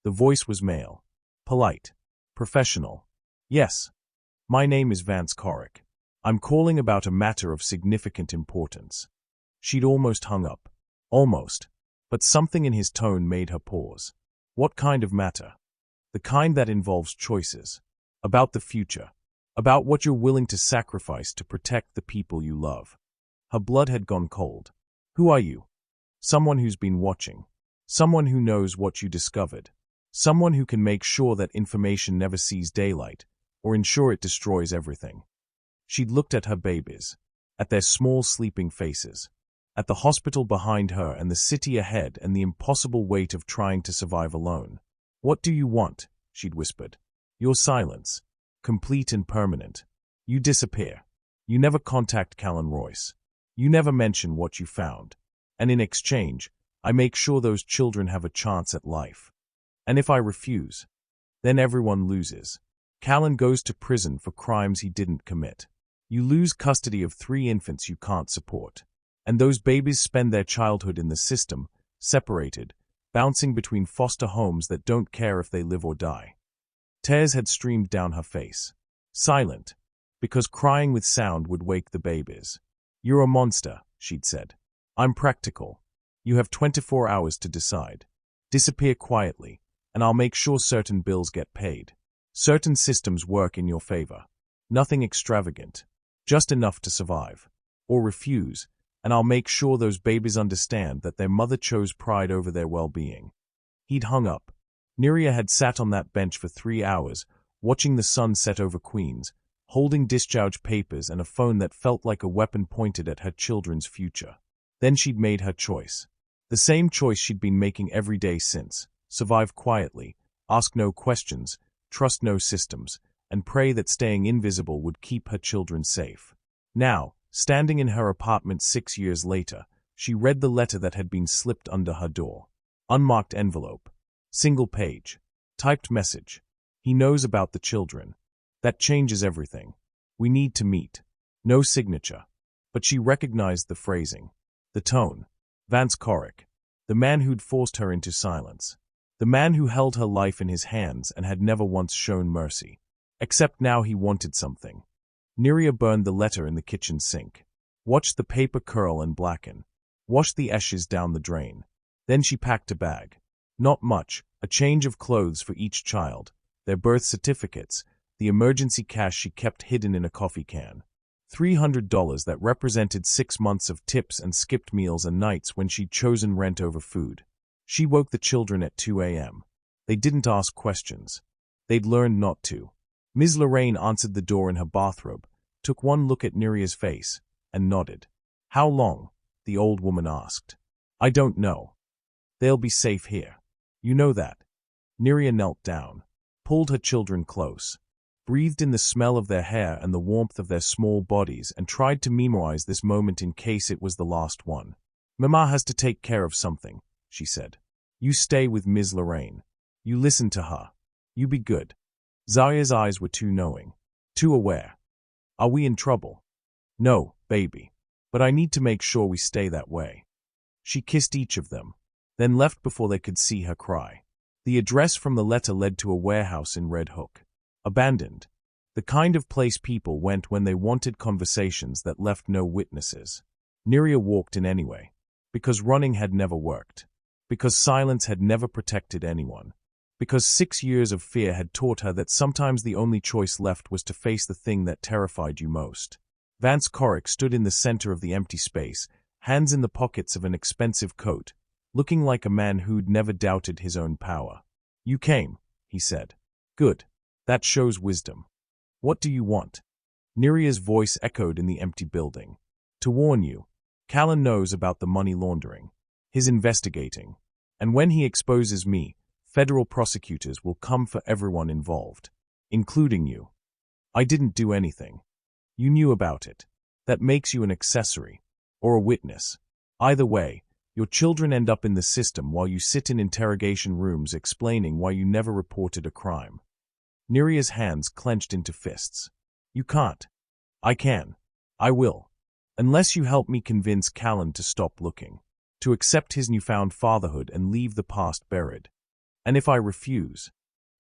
The voice was male. Polite. Professional. Yes. My name is Vance Corrick. I'm calling about a matter of significant importance. She'd almost hung up. Almost. But something in his tone made her pause. What kind of matter? The kind that involves choices. About the future. About what you're willing to sacrifice to protect the people you love. Her blood had gone cold. Who are you? Someone who's been watching. Someone who knows what you discovered. Someone who can make sure that information never sees daylight, or ensure it destroys everything. She'd looked at her babies, at their small sleeping faces, at the hospital behind her and the city ahead and the impossible weight of trying to survive alone. What do you want? She'd whispered. Your silence. Complete and permanent. You disappear. You never contact Callan Royce. You never mention what you found. And in exchange, I make sure those children have a chance at life. And if I refuse, then everyone loses. Callan goes to prison for crimes he didn't commit. You lose custody of 3 infants you can't support. And those babies spend their childhood in the system, separated, bouncing between foster homes that don't care if they live or die. Tears had streamed down her face. Silent, because crying with sound would wake the babies. You're a monster, she'd said. I'm practical. You have 24 hours to decide. Disappear quietly, and I'll make sure certain bills get paid. Certain systems work in your favor. Nothing extravagant. Just enough to survive. Or refuse, and I'll make sure those babies understand that their mother chose pride over their well-being. He'd hung up. Neria had sat on that bench for 3 hours, watching the sun set over Queens, holding discharge papers and a phone that felt like a weapon pointed at her children's future. Then she'd made her choice. The same choice she'd been making every day since. Survive quietly, ask no questions, trust no systems, and pray that staying invisible would keep her children safe. Now, standing in her apartment 6 years later, she read the letter that had been slipped under her door. Unmarked envelope. Single page. Typed message. He knows about the children. That changes everything. We need to meet. No signature. But she recognized the phrasing, the tone. Vance Corrick, the man who'd forced her into silence. The man who held her life in his hands and had never once shown mercy. Except now he wanted something. Neria burned the letter in the kitchen sink. Watched the paper curl and blacken. Washed the ashes down the drain. Then she packed a bag. Not much, a change of clothes for each child, their birth certificates, the emergency cash she kept hidden in a coffee can. $300 that represented 6 months of tips and skipped meals and nights when she'd chosen rent over food. She woke the children at 2 a.m. They didn't ask questions. They'd learned not to. Ms. Lorraine answered the door in her bathrobe, took one look at Neria's face, and nodded. "How long?" the old woman asked. "I don't know. They'll be safe here. You know that." Neria knelt down, pulled her children close, breathed in the smell of their hair and the warmth of their small bodies, and tried to memorize this moment in case it was the last one. "Mama has to take care of something," she said. "You stay with Ms. Lorraine. You listen to her. You be good." Zaya's eyes were too knowing, too aware. "Are we in trouble?" "No, baby. But I need to make sure we stay that way." She kissed each of them, then left before they could see her cry. The address from the letter led to a warehouse in Red Hook. Abandoned. The kind of place people went when they wanted conversations that left no witnesses. Neria walked in anyway. Because running had never worked. Because silence had never protected anyone. Because 6 years of fear had taught her that sometimes the only choice left was to face the thing that terrified you most. Vance Corrick stood in the center of the empty space, hands in the pockets of an expensive coat, looking like a man who'd never doubted his own power. "You came," he said. "Good. That shows wisdom. What do you want?" Neria's voice echoed in the empty building. "To warn you, Callan knows about the money laundering. He's investigating. And when he exposes me, federal prosecutors will come for everyone involved, including you. I didn't do anything. You knew about it. That makes you an accessory, or a witness. Either way, your children end up in the system while you sit in interrogation rooms explaining why you never reported a crime." Neria's hands clenched into fists. "You can't." "I can. I will. Unless you help me convince Callan to stop looking, to accept his newfound fatherhood and leave the past buried." "And if I refuse?"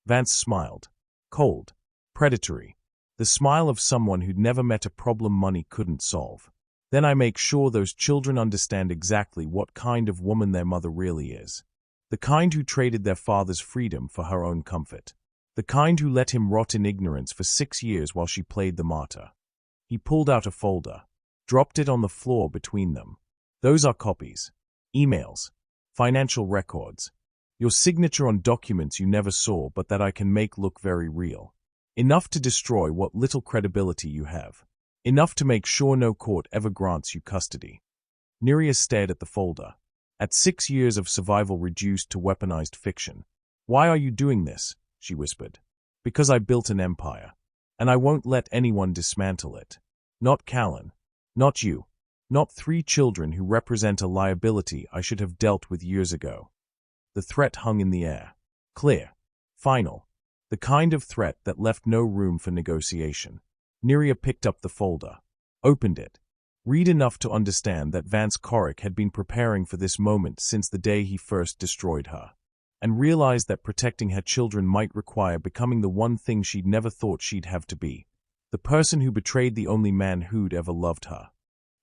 Vance smiled. Cold. Predatory. The smile of someone who'd never met a problem money couldn't solve. "Then I make sure those children understand exactly what kind of woman their mother really is. The kind who traded their father's freedom for her own comfort. The kind who let him rot in ignorance for 6 years while she played the martyr." He pulled out a folder, dropped it on the floor between them. "Those are copies. Emails. Financial records. Your signature on documents you never saw but that I can make look very real. Enough to destroy what little credibility you have. Enough to make sure no court ever grants you custody." Neria stared at the folder. At 6 years of survival reduced to weaponized fiction. "Why are you doing this?" she whispered. "Because I built an empire. And I won't let anyone dismantle it. Not Callan. Not you. Not 3 children who represent a liability I should have dealt with years ago." The threat hung in the air. Clear. Final. The kind of threat that left no room for negotiation. Neria picked up the folder. Opened it. Read enough to understand that Vance Corrick had been preparing for this moment since the day he first destroyed her. And realized that protecting her children might require becoming the one thing she'd never thought she'd have to be. The person who betrayed the only man who'd ever loved her.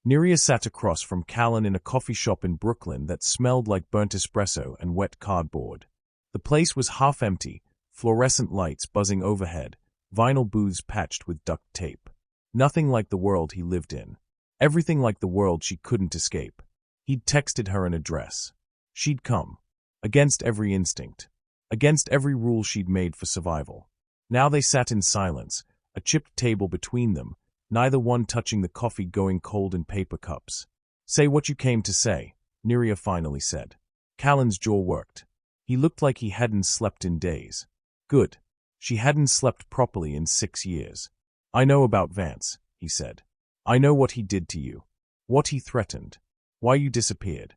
Neria sat across from Callan in a coffee shop in Brooklyn that smelled like burnt espresso and wet cardboard. The place was half empty, fluorescent lights buzzing overhead, vinyl booths patched with duct tape. Nothing like the world he lived in. Everything like the world she couldn't escape. He'd texted her an address. She'd come. Against every instinct. Against every rule she'd made for survival. Now they sat in silence, a chipped table between them, neither one touching the coffee going cold in paper cups. "Say what you came to say," Neria finally said. Callan's jaw worked. He looked like he hadn't slept in days. Good. She hadn't slept properly in 6 years. "I know about Vance," he said. "I know what he did to you. What he threatened. Why you disappeared.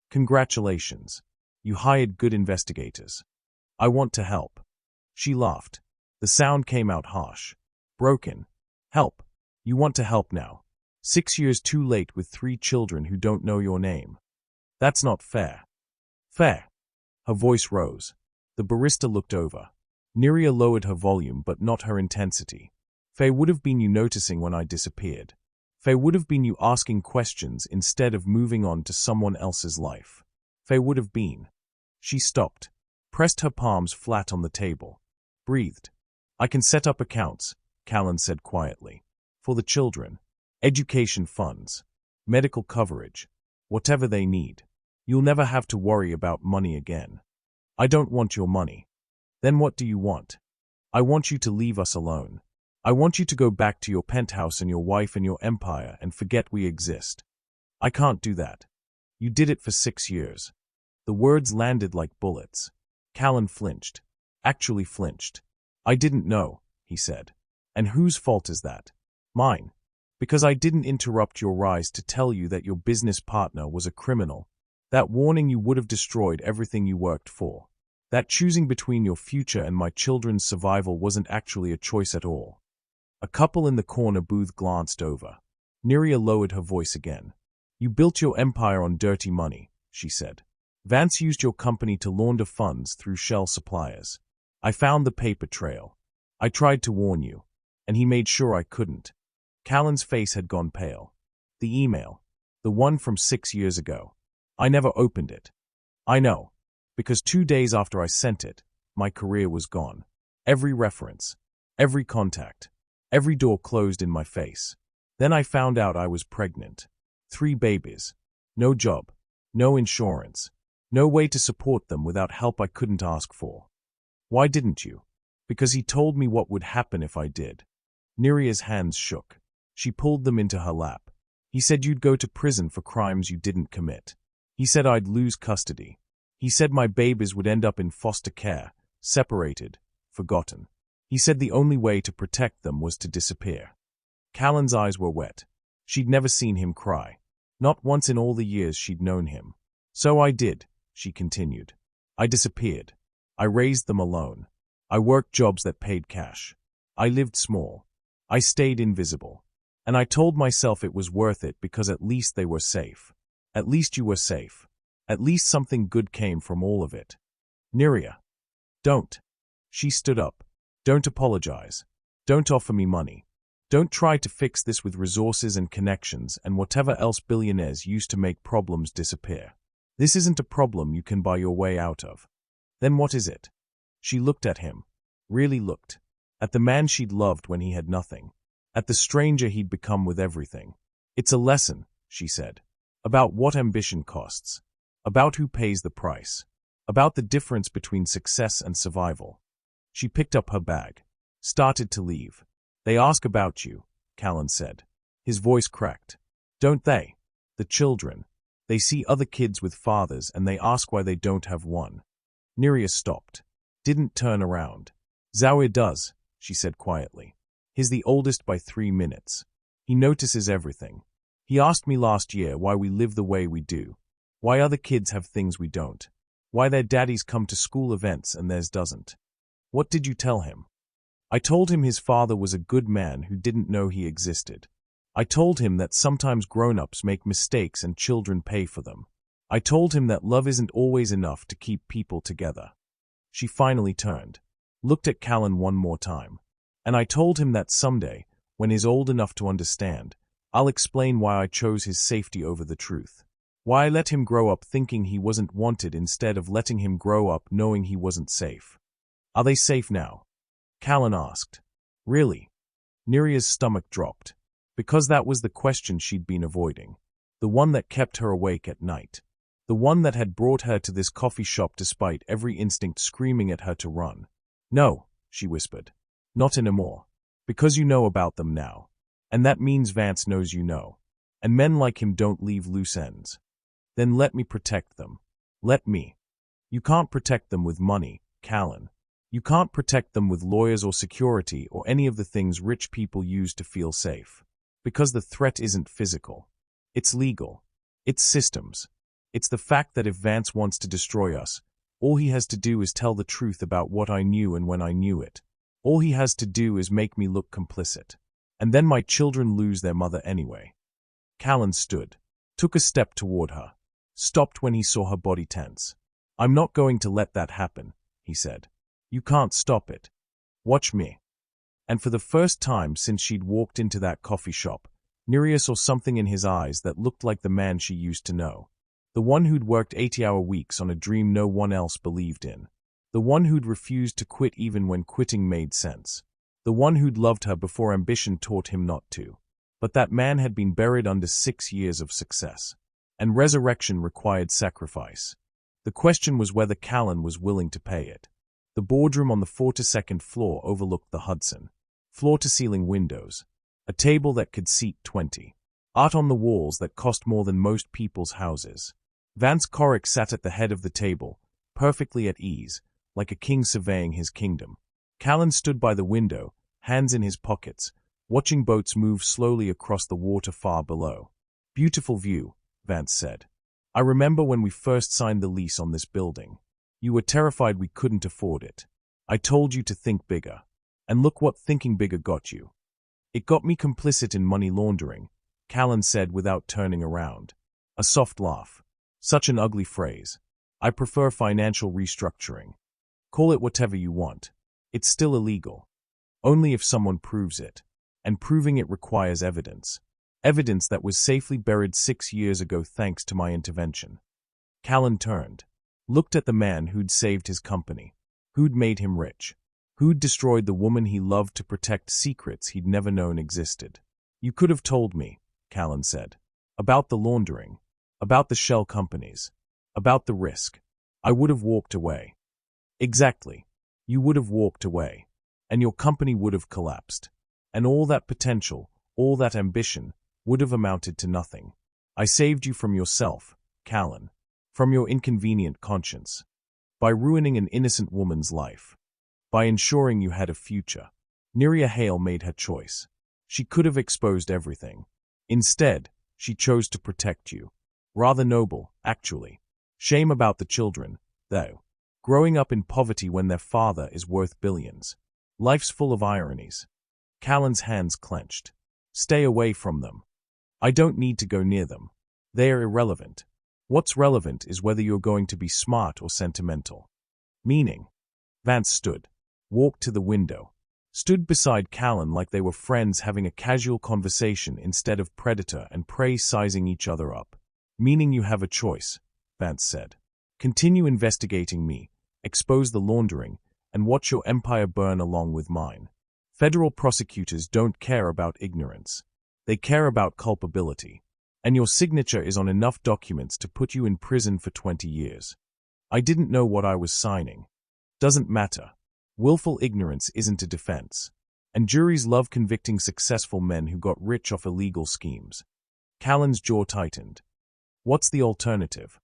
Congratulations. You hired good investigators. I want to help." She laughed. The sound came out harsh. Broken. "Help. You want to help now. 6 years too late with 3 children who don't know your name. That's not fair. Fair. Her voice rose. The barista looked over. Neria lowered her volume but not her intensity. Faye would have been you noticing when I disappeared. Faye would have been you asking questions instead of moving on to someone else's life. Faye would have been. She stopped, pressed her palms flat on the table, breathed. I can set up accounts, Callan said quietly. For the children. Education funds. Medical coverage. Whatever they need. You'll never have to worry about money again. I don't want your money. Then what do you want? I want you to leave us alone. I want you to go back to your penthouse and your wife and your empire and forget we exist. I can't do that. You did it for 6 years. The words landed like bullets. Callan flinched. Actually flinched. I didn't know, he said. And whose fault is that? Mine. Because I didn't interrupt your rise to tell you that your business partner was a criminal. That warning you would have destroyed everything you worked for. That choosing between your future and my children's survival wasn't actually a choice at all. A couple in the corner booth glanced over. Neria lowered her voice again. You built your empire on dirty money, she said. Vance used your company to launder funds through shell suppliers. I found the paper trail. I tried to warn you, and he made sure I couldn't. Callan's face had gone pale. The email. The one from 6 years ago. I never opened it. I know. Because 2 days after I sent it, my career was gone. Every reference, every contact, every door closed in my face. Then I found out I was pregnant. 3 babies. No job. No insurance. No way to support them without help I couldn't ask for. Why didn't you? Because he told me what would happen if I did. Neria's hands shook. She pulled them into her lap. He said you'd go to prison for crimes you didn't commit. He said I'd lose custody. He said my babies would end up in foster care, separated, forgotten. He said the only way to protect them was to disappear. Callan's eyes were wet. She'd never seen him cry. Not once in all the years she'd known him. So I did, she continued. I disappeared. I raised them alone. I worked jobs that paid cash. I lived small. I stayed invisible. And I told myself it was worth it because at least they were safe. At least you were safe. At least something good came from all of it. Neria. Don't. She stood up. Don't apologize. Don't offer me money. Don't try to fix this with resources and connections and whatever else billionaires use to make problems disappear. This isn't a problem you can buy your way out of. Then what is it? She looked at him. Really looked. At the man she'd loved when he had nothing. At the stranger he'd become with everything. It's a lesson, she said. About what ambition costs. About who pays the price. About the difference between success and survival. She picked up her bag. Started to leave. They ask about you, Callan said. His voice cracked. Don't they? The children. They see other kids with fathers and they ask why they don't have one. Neria stopped. Didn't turn around. Zawir does, she said quietly. He's the oldest by 3 minutes. He notices everything. He asked me last year why we live the way we do. Why other kids have things we don't. Why their daddies come to school events and theirs doesn't. What did you tell him? I told him his father was a good man who didn't know he existed. I told him that sometimes grown-ups make mistakes and children pay for them. I told him that love isn't always enough to keep people together. She finally turned, looked at Callan one more time. And I told him that someday, when he's old enough to understand, I'll explain why I chose his safety over the truth. Why I let him grow up thinking he wasn't wanted instead of letting him grow up knowing he wasn't safe. Are they safe now? Callan asked. Really? Neria's stomach dropped. Because that was the question she'd been avoiding. The one that kept her awake at night. The one that had brought her to this coffee shop despite every instinct screaming at her to run. No, she whispered. Not anymore. Because you know about them now. And that means Vance knows you know. And men like him don't leave loose ends. Then let me protect them. Let me. You can't protect them with money, Callan. You can't protect them with lawyers or security or any of the things rich people use to feel safe. Because the threat isn't physical. It's legal. It's systems. It's the fact that if Vance wants to destroy us, all he has to do is tell the truth about what I knew and when I knew it. All he has to do is make me look complicit. And then my children lose their mother anyway. Callan stood, took a step toward her, stopped when he saw her body tense. "I'm not going to let that happen," he said. "You can't stop it. Watch me." And for the first time since she'd walked into that coffee shop, Nerea saw something in his eyes that looked like the man she used to know. The one who'd worked 80-hour weeks on a dream no one else believed in. The one who'd refused to quit even when quitting made sense. The one who'd loved her before ambition taught him not to. But that man had been buried under 6 years of success. And resurrection required sacrifice. The question was whether Callan was willing to pay it. The boardroom on the 42nd floor overlooked the Hudson. Floor-to-ceiling windows. A table that could seat 20. Art on the walls that cost more than most people's houses. Vance Corrick sat at the head of the table, perfectly at ease, like a king surveying his kingdom. Callan stood by the window, hands in his pockets, watching boats move slowly across the water far below. "Beautiful view," Vance said. "I remember when we first signed the lease on this building. You were terrified we couldn't afford it. I told you to think bigger. And look what thinking bigger got you." "It got me complicit in money laundering," Callan said without turning around. A soft laugh. "Such an ugly phrase. I prefer financial restructuring. Call it whatever you want. It's still illegal. Only if someone proves it. And proving it requires evidence. Evidence that was safely buried 6 years ago thanks to my intervention." Callan turned. Looked at the man who'd saved his company. Who'd made him rich. Who'd destroyed the woman he loved to protect secrets he'd never known existed. "You could have told me," Callan said. "About the laundering. About the shell companies. About the risk. I would have walked away." "Exactly. You would have walked away. And your company would have collapsed. And all that potential, all that ambition, would have amounted to nothing. I saved you from yourself, Callan. From your inconvenient conscience. By ruining an innocent woman's life. By ensuring you had a future." Nerea Hale made her choice. She could have exposed everything. Instead, she chose to protect you. Rather noble, actually. Shame about the children, though. Growing up in poverty when their father is worth billions. Life's full of ironies. Callan's hands clenched. "Stay away from them. I don't need to go near them. They are irrelevant. What's relevant is whether you're going to be smart or sentimental." "Meaning?" Vance stood. Walked to the window. Stood beside Callan like they were friends having a casual conversation instead of predator and prey sizing each other up. "Meaning you have a choice," Vance said. "Continue investigating me, expose the laundering, and watch your empire burn along with mine. Federal prosecutors don't care about ignorance. They care about culpability. And your signature is on enough documents to put you in prison for 20 years. I didn't know what I was signing. Doesn't matter. Willful ignorance isn't a defense. And juries love convicting successful men who got rich off illegal schemes." Callan's jaw tightened. "What's the alternative?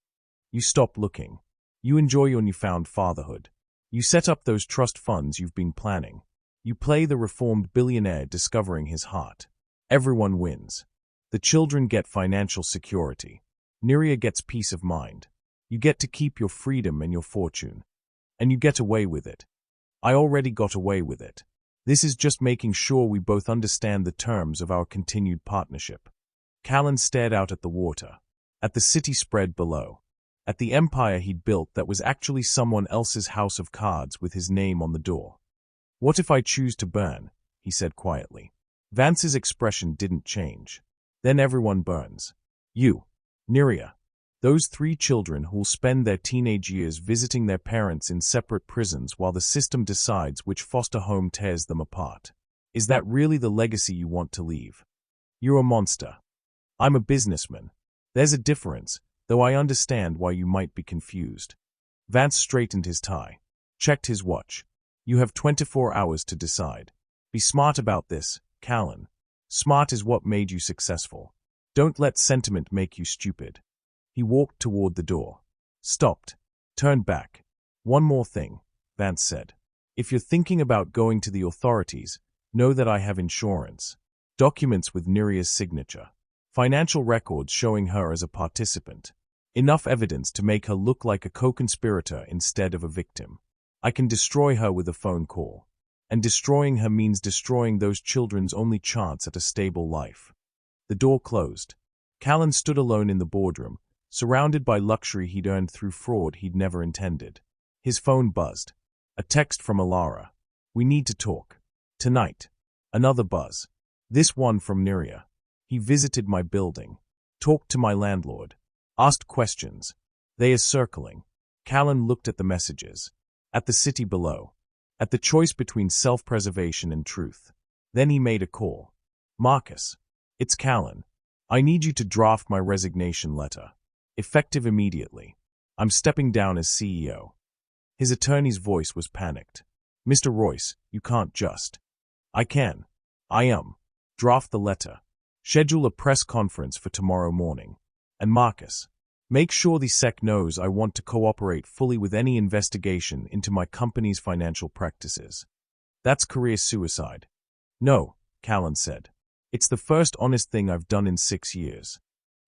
You stop looking. You enjoy your newfound fatherhood. You set up those trust funds you've been planning. You play the reformed billionaire discovering his heart. Everyone wins. The children get financial security. Nerea gets peace of mind. You get to keep your freedom and your fortune. And you get away with it. I already got away with it. This is just making sure we both understand the terms of our continued partnership." Callan stared out at the water, at the city spread below, at the empire he'd built that was actually someone else's house of cards with his name on the door. "What if I choose to burn?" he said quietly. Vance's expression didn't change. "Then everyone burns. You, Nerea, those 3 children who'll spend their teenage years visiting their parents in separate prisons while the system decides which foster home tears them apart. Is that really the legacy you want to leave? You're a monster. I'm a businessman. There's a difference, though I understand why you might be confused." Vance straightened his tie, checked his watch. "You have 24 hours to decide. Be smart about this, Callan. Smart is what made you successful. Don't let sentiment make you stupid." He walked toward the door. Stopped. Turned back. "One more thing," Vance said. "If you're thinking about going to the authorities, know that I have insurance. Documents with Nerea's signature. Financial records showing her as a participant. Enough evidence to make her look like a co-conspirator instead of a victim. I can destroy her with a phone call. And destroying her means destroying those children's only chance at a stable life." The door closed. Callan stood alone in the boardroom, surrounded by luxury he'd earned through fraud he'd never intended. His phone buzzed. A text from Alara. "We need to talk. Tonight." Another buzz. This one from Niria. "He visited my building. Talked to my landlord. Asked questions. They is circling." Callan looked at the messages. At the city below. At the choice between self-preservation and truth. Then he made a call. "Marcus. It's Callan. I need you to draft my resignation letter. Effective immediately. I'm stepping down as CEO." His attorney's voice was panicked. "Mr. Royce, you can't just." "I can. I am. Draft the letter. Schedule a press conference for tomorrow morning. And Marcus, make sure the SEC knows I want to cooperate fully with any investigation into my company's financial practices. That's career suicide." "No," Callan said. "It's the first honest thing I've done in 6 years."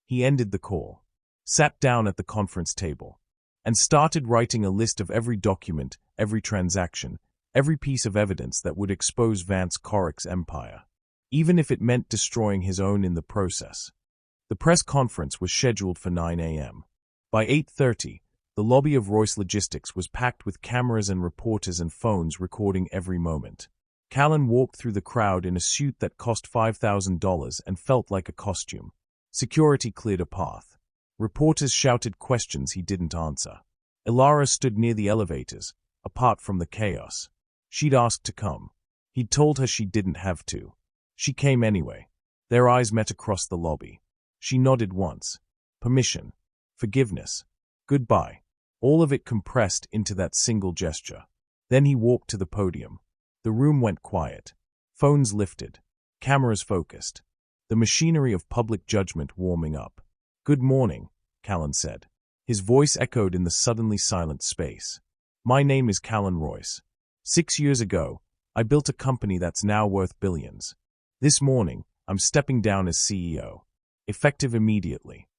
He ended the call, sat down at the conference table, and started writing a list of every document, every transaction, every piece of evidence that would expose Vance Corrick's empire, even if it meant destroying his own in the process. The press conference was scheduled for 9 a.m. By 8:30, the lobby of Royce Logistics was packed with cameras and reporters and phones recording every moment. Callan walked through the crowd in a suit that cost $5,000 and felt like a costume. Security cleared a path. Reporters shouted questions he didn't answer. Alara stood near the elevators, apart from the chaos. She'd asked to come. He'd told her she didn't have to. She came anyway. Their eyes met across the lobby. She nodded once. Permission. Forgiveness. Goodbye. All of it compressed into that single gesture. Then he walked to the podium. The room went quiet. Phones lifted. Cameras focused. The machinery of public judgment warming up. "Good morning," Callan said. His voice echoed in the suddenly silent space. "My name is Callan Royce. 6 years ago, I built a company that's now worth billions. This morning, I'm stepping down as CEO. Effective immediately."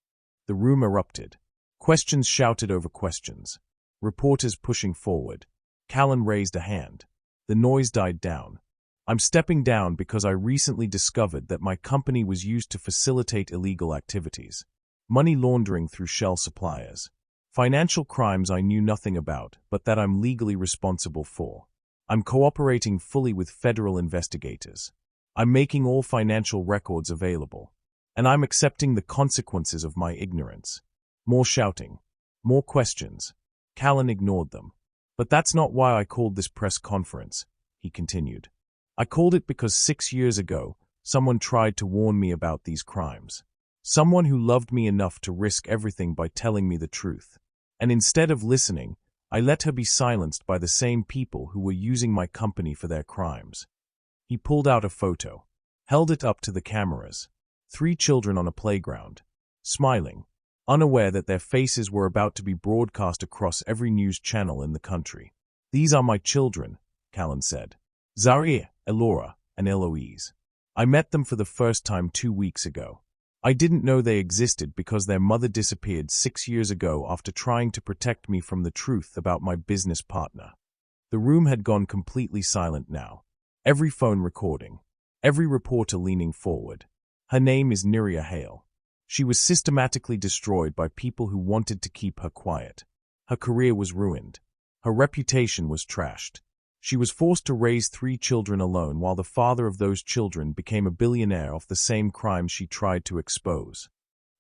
The room erupted. Questions shouted over questions. Reporters pushing forward. Callan raised a hand. The noise died down. "I'm stepping down because I recently discovered that my company was used to facilitate illegal activities. Money laundering through shell suppliers. Financial crimes I knew nothing about, but that I'm legally responsible for. I'm cooperating fully with federal investigators. I'm making all financial records available. And I'm accepting the consequences of my ignorance." More shouting. More questions. Callan ignored them. "But that's not why I called this press conference," he continued. "I called it because 6 years ago, someone tried to warn me about these crimes. Someone who loved me enough to risk everything by telling me the truth. And instead of listening, I let her be silenced by the same people who were using my company for their crimes." He pulled out a photo, held it up to the cameras. 3 children on a playground, smiling, unaware that their faces were about to be broadcast across every news channel in the country. "These are my children," Callan said. "Zaria, Elora, and Eloise. I met them for the first time 2 weeks ago. I didn't know they existed because their mother disappeared 6 years ago after trying to protect me from the truth about my business partner." The room had gone completely silent now. Every phone recording. Every reporter leaning forward. Her name is Niria Hale. She was systematically destroyed by people who wanted to keep her quiet. Her career was ruined. Her reputation was trashed. She was forced to raise 3 children alone while the father of those children became a billionaire off the same crimes she tried to expose.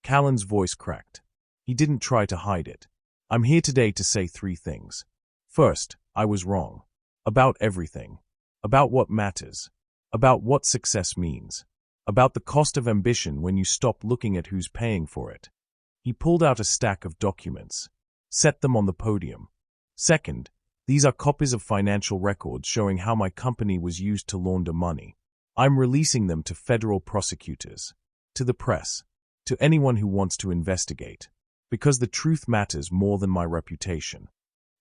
Callan's voice cracked. He didn't try to hide it. "I'm here today to say 3 things. First, I was wrong. About everything. About what matters. About what success means. About the cost of ambition when you stop looking at who's paying for it." He pulled out a stack of documents. Set them on the podium. "Second, these are copies of financial records showing how my company was used to launder money. I'm releasing them to federal prosecutors, to the press, to anyone who wants to investigate, because the truth matters more than my reputation."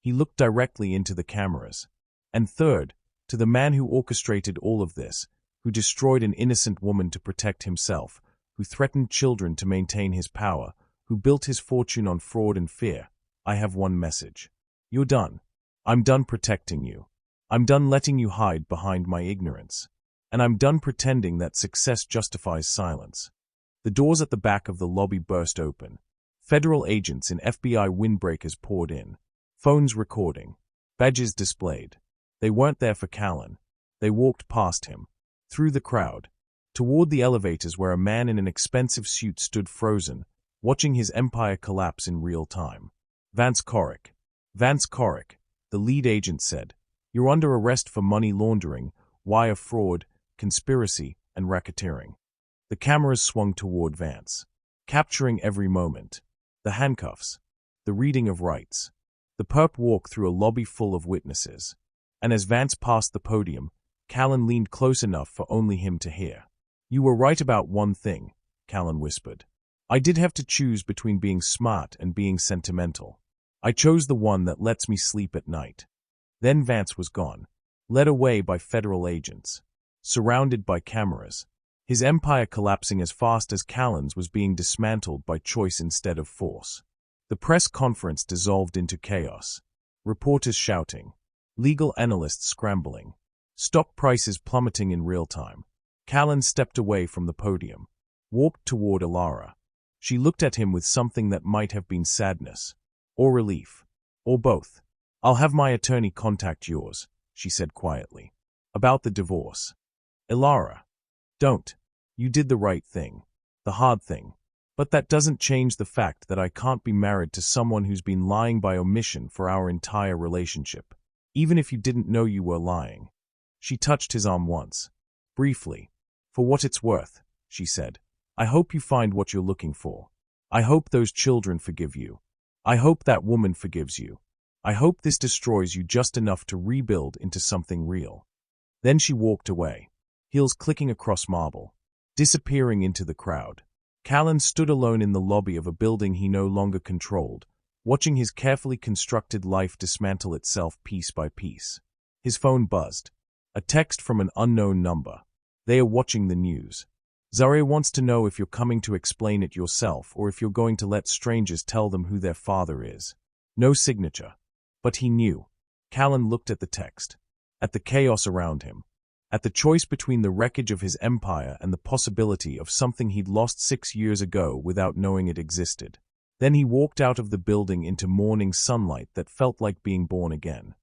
He looked directly into the cameras. "And third, to the man who orchestrated all of this, who destroyed an innocent woman to protect himself, who threatened children to maintain his power, who built his fortune on fraud and fear, I have one message. You're done. I'm done protecting you. I'm done letting you hide behind my ignorance. And I'm done pretending that success justifies silence. The doors at the back of the lobby burst open. Federal agents in FBI windbreakers poured in. Phones recording. Badges displayed. They weren't there for Callan. They walked past him. Through the crowd. Toward the elevators where a man in an expensive suit stood frozen, watching his empire collapse in real time. Vance Corrick. Vance Corrick, the lead agent said. You're under arrest for money laundering, wire fraud, conspiracy, and racketeering. The cameras swung toward Vance, capturing every moment. The handcuffs. The reading of rights. The perp walked through a lobby full of witnesses. And as Vance passed the podium, Callan leaned close enough for only him to hear. You were right about one thing, Callan whispered. I did have to choose between being smart and being sentimental. I chose the one that lets me sleep at night. Then Vance was gone, led away by federal agents, surrounded by cameras, his empire collapsing as fast as Callan's was being dismantled by choice instead of force. The press conference dissolved into chaos. Reporters shouting, legal analysts scrambling, stock prices plummeting in real time. Callan stepped away from the podium, walked toward Alara. She looked at him with something that might have been sadness, or relief, or both. I'll have my attorney contact yours, she said quietly. About the divorce. Alara. Don't. You did the right thing. The hard thing. But that doesn't change the fact that I can't be married to someone who's been lying by omission for our entire relationship. Even if you didn't know you were lying. She touched his arm once. Briefly. For what it's worth, she said. I hope you find what you're looking for. I hope those children forgive you. I hope that woman forgives you. I hope this destroys you just enough to rebuild into something real. Then she walked away, heels clicking across marble, disappearing into the crowd. Callan stood alone in the lobby of a building he no longer controlled, watching his carefully constructed life dismantle itself piece by piece. His phone buzzed. A text from an unknown number. They are watching the news. Zare wants to know if you're coming to explain it yourself or if you're going to let strangers tell them who their father is. No signature. But he knew. Callan looked at the text. At the chaos around him. At the choice between the wreckage of his empire and the possibility of something he'd lost 6 years ago without knowing it existed. Then he walked out of the building into morning sunlight that felt like being born again.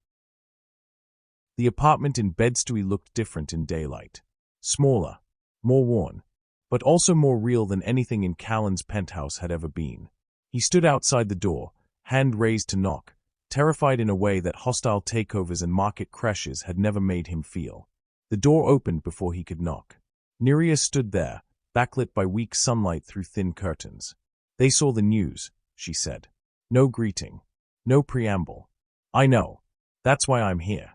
The apartment in Bed-Stuy looked different in daylight. Smaller, more worn, but also more real than anything in Callan's penthouse had ever been. He stood outside the door, hand raised to knock, terrified in a way that hostile takeovers and market crashes had never made him feel. The door opened before he could knock. Nerea stood there, backlit by weak sunlight through thin curtains. They saw the news, she said. No greeting. No preamble. I know. That's why I'm here.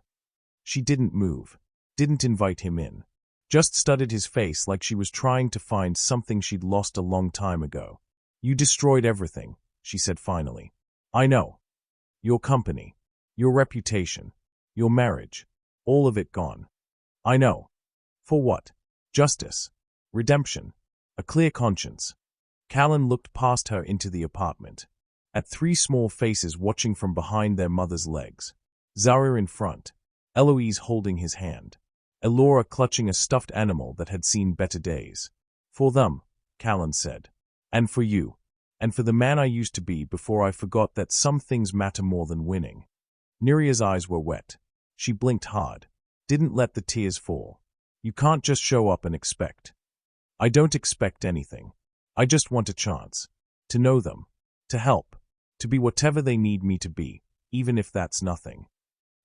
She didn't move. Didn't invite him in. Just studied his face like she was trying to find something she'd lost a long time ago. You destroyed everything, she said finally. I know. Your company. Your reputation. Your marriage. All of it gone. I know. For what? Justice. Redemption. A clear conscience. Callan looked past her into the apartment. At 3 small faces watching from behind their mother's legs. Zara in front. Eloise holding his hand. Elora clutching a stuffed animal that had seen better days. For them, Callan said. And for you. And for the man I used to be before I forgot that some things matter more than winning. Nerea's eyes were wet. She blinked hard. Didn't let the tears fall. You can't just show up and expect. I don't expect anything. I just want a chance. To know them. To help. To be whatever they need me to be, even if that's nothing.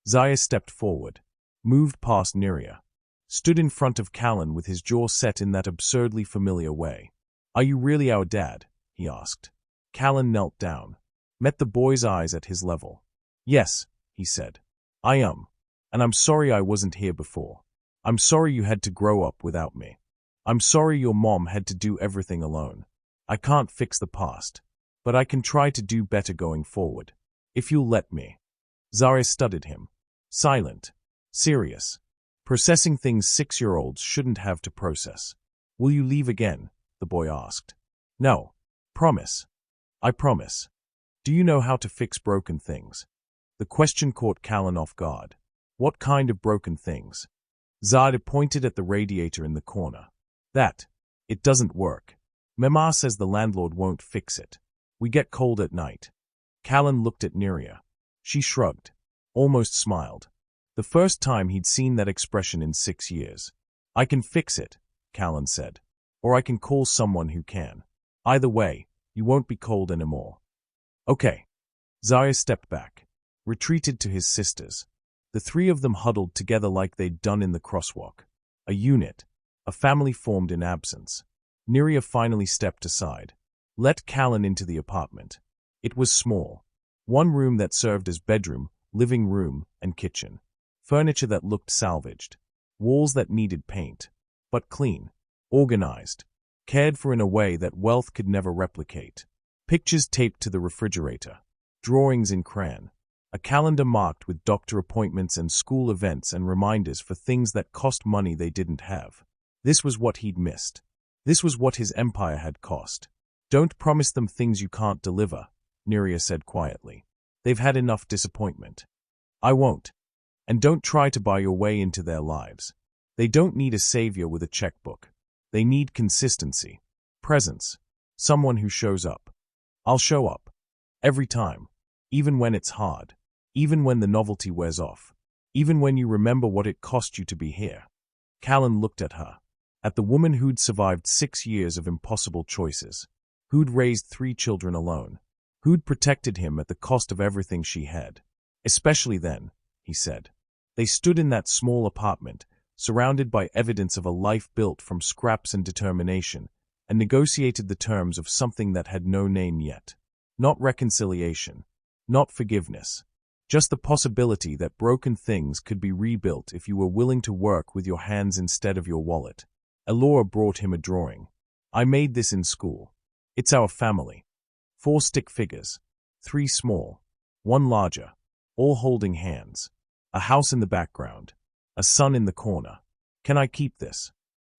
Zaya stepped forward. Moved past Nerea. Stood in front of Callan with his jaw set in that absurdly familiar way. Are you really our dad? He asked. Callan knelt down. Met the boy's eyes at his level. Yes, he said. I am. And I'm sorry I wasn't here before. I'm sorry you had to grow up without me. I'm sorry your mom had to do everything alone. I can't fix the past. But I can try to do better going forward. If you'll let me. Zara studied him. Silent. Serious. Processing things 6-year-olds shouldn't have to process. Will you leave again? The boy asked. No. Promise. I promise. Do you know how to fix broken things? The question caught Callan off guard. What kind of broken things? Zada pointed at the radiator in the corner. That. It doesn't work. Mama says the landlord won't fix it. We get cold at night. Callan looked at Neria. She shrugged, almost smiled. The first time he'd seen that expression in 6 years. I can fix it, Callan said. Or I can call someone who can. Either way, you won't be cold anymore. Okay. Zarya stepped back, retreated to his sisters. The three of them huddled together like they'd done in the crosswalk. A unit, a family formed in absence. Neria finally stepped aside. Let Callan into the apartment. It was small. One room that served as bedroom, living room, and kitchen. Furniture that looked salvaged. Walls that needed paint. But clean. Organized. Cared for in a way that wealth could never replicate. Pictures taped to the refrigerator. Drawings in crayon. A calendar marked with doctor appointments and school events and reminders for things that cost money they didn't have. This was what he'd missed. This was what his empire had cost. Don't promise them things you can't deliver, Neria said quietly. They've had enough disappointment. I won't. And don't try to buy your way into their lives. They don't need a savior with a checkbook. They need consistency. Presence. Someone who shows up. I'll show up. Every time. Even when it's hard. Even when the novelty wears off. Even when you remember what it cost you to be here. Callan looked at her. At the woman who'd survived 6 years of impossible choices. Who'd raised 3 children alone. Who'd protected him at the cost of everything she had. Especially then, he said. They stood in that small apartment, surrounded by evidence of a life built from scraps and determination, and negotiated the terms of something that had no name yet. Not reconciliation. Not forgiveness. Just the possibility that broken things could be rebuilt if you were willing to work with your hands instead of your wallet. Elora brought him a drawing. I made this in school. It's our family. 4 stick figures. 3 small. 1 larger. All holding hands. A house in the background. A sun in the corner. Can I keep this?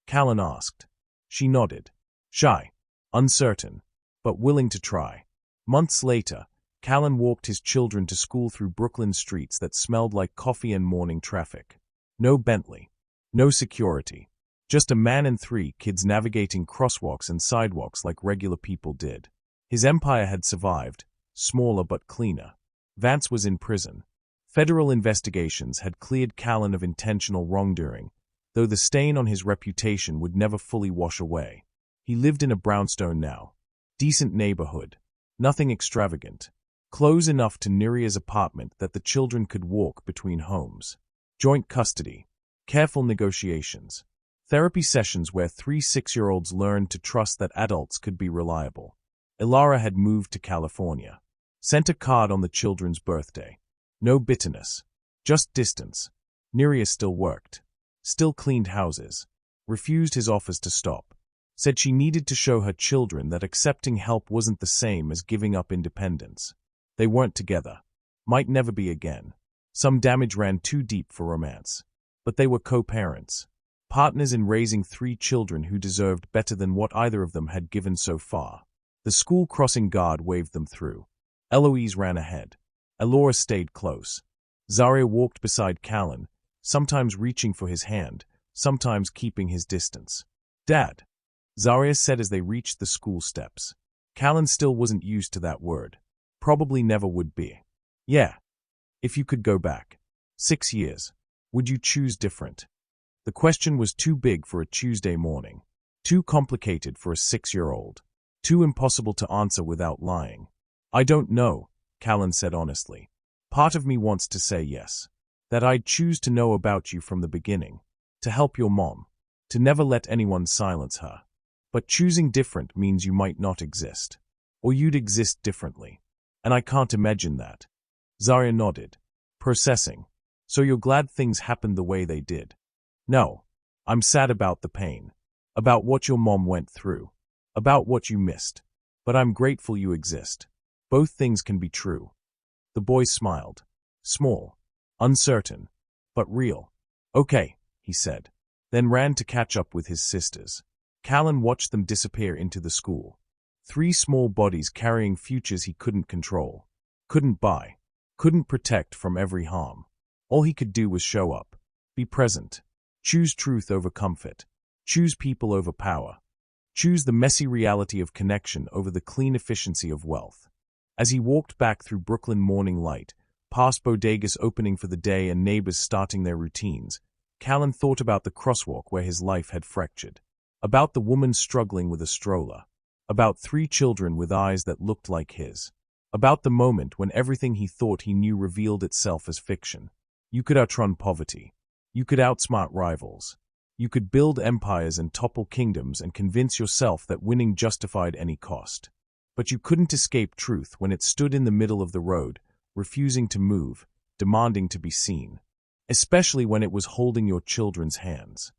Callan asked. She nodded. Shy. Uncertain. But willing to try. Months later, Callan walked his children to school through Brooklyn streets that smelled like coffee and morning traffic. No Bentley. No security. Just a man and 3 kids navigating crosswalks and sidewalks like regular people did. His empire had survived, smaller but cleaner. Vance was in prison. Federal investigations had cleared Callan of intentional wrongdoing, though the stain on his reputation would never fully wash away. He lived in a brownstone now. Decent neighborhood. Nothing extravagant. Close enough to Neria's apartment that the children could walk between homes. Joint custody. Careful negotiations. Therapy sessions where 3 6-year-olds learned to trust that adults could be reliable. Ilara had moved to California. Sent a card on the children's birthday. No bitterness. Just distance. Neria still worked. Still cleaned houses. Refused his offers to stop. Said she needed to show her children that accepting help wasn't the same as giving up independence. They weren't together. Might never be again. Some damage ran too deep for romance. But they were co-parents. Partners in raising 3 children who deserved better than what either of them had given so far. The school crossing guard waved them through. Eloise ran ahead. Elora stayed close. Zarya walked beside Callan, sometimes reaching for his hand, sometimes keeping his distance. Dad, Zarya said as they reached the school steps. Callan still wasn't used to that word. Probably never would be. Yeah. If you could go back. 6 years. Would you choose different? The question was too big for a Tuesday morning. Too complicated for a 6-year-old. Too impossible to answer without lying. I don't know, Callan said honestly. Part of me wants to say yes. That I'd choose to know about you from the beginning. To help your mom. To never let anyone silence her. But choosing different means you might not exist. Or you'd exist differently. And I can't imagine that. Zarya nodded. Processing. So you're glad things happened the way they did? No. I'm sad about the pain. About what your mom went through. About what you missed. But I'm grateful you exist. Both things can be true. The boy smiled. Small. Uncertain. But real. Okay, he said. Then ran to catch up with his sisters. Callan watched them disappear into the school. 3 small bodies carrying futures he couldn't control. Couldn't buy. Couldn't protect from every harm. All he could do was show up. Be present. Choose truth over comfort. Choose people over power. Choose the messy reality of connection over the clean efficiency of wealth. As he walked back through Brooklyn morning light, past bodegas opening for the day and neighbors starting their routines, Callan thought about the crosswalk where his life had fractured, about the woman struggling with a stroller, about 3 children with eyes that looked like his, about the moment when everything he thought he knew revealed itself as fiction. You could outrun poverty. You could outsmart rivals. You could build empires and topple kingdoms and convince yourself that winning justified any cost. But you couldn't escape truth when it stood in the middle of the road, refusing to move, demanding to be seen, especially when it was holding your children's hands.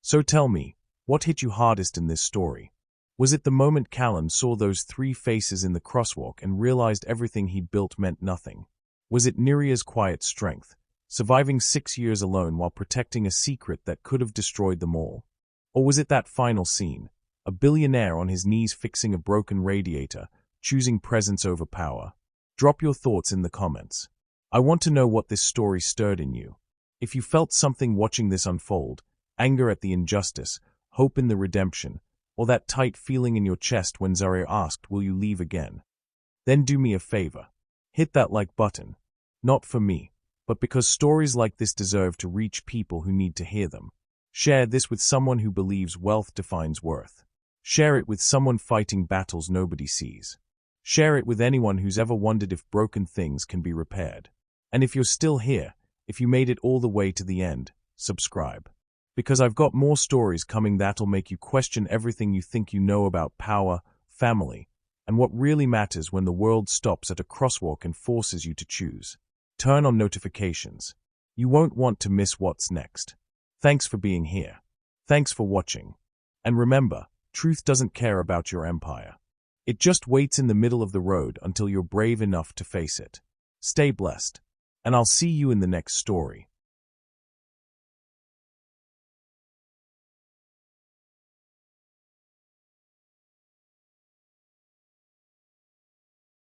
So tell me, what hit you hardest in this story? Was it the moment Callan saw those 3 faces in the crosswalk and realized everything he'd built meant nothing? Was it Neria's quiet strength, surviving 6 years alone while protecting a secret that could have destroyed them all? Or was it that final scene, a billionaire on his knees fixing a broken radiator, choosing presence over power? Drop your thoughts in the comments. I want to know what this story stirred in you. If you felt something watching this unfold, anger at the injustice, hope in the redemption, or that tight feeling in your chest when Zaria asked, "Will you leave again?" Then do me a favor. Hit that like button. Not for me, but because stories like this deserve to reach people who need to hear them. Share this with someone who believes wealth defines worth. Share it with someone fighting battles nobody sees. Share it with anyone who's ever wondered if broken things can be repaired. And if you're still here, if you made it all the way to the end, subscribe. Because I've got more stories coming that'll make you question everything you think you know about power, family, and what really matters when the world stops at a crosswalk and forces you to choose. Turn on notifications. You won't want to miss what's next. Thanks for being here. Thanks for watching. And remember, truth doesn't care about your empire. It just waits in the middle of the road until you're brave enough to face it. Stay blessed, and I'll see you in the next story.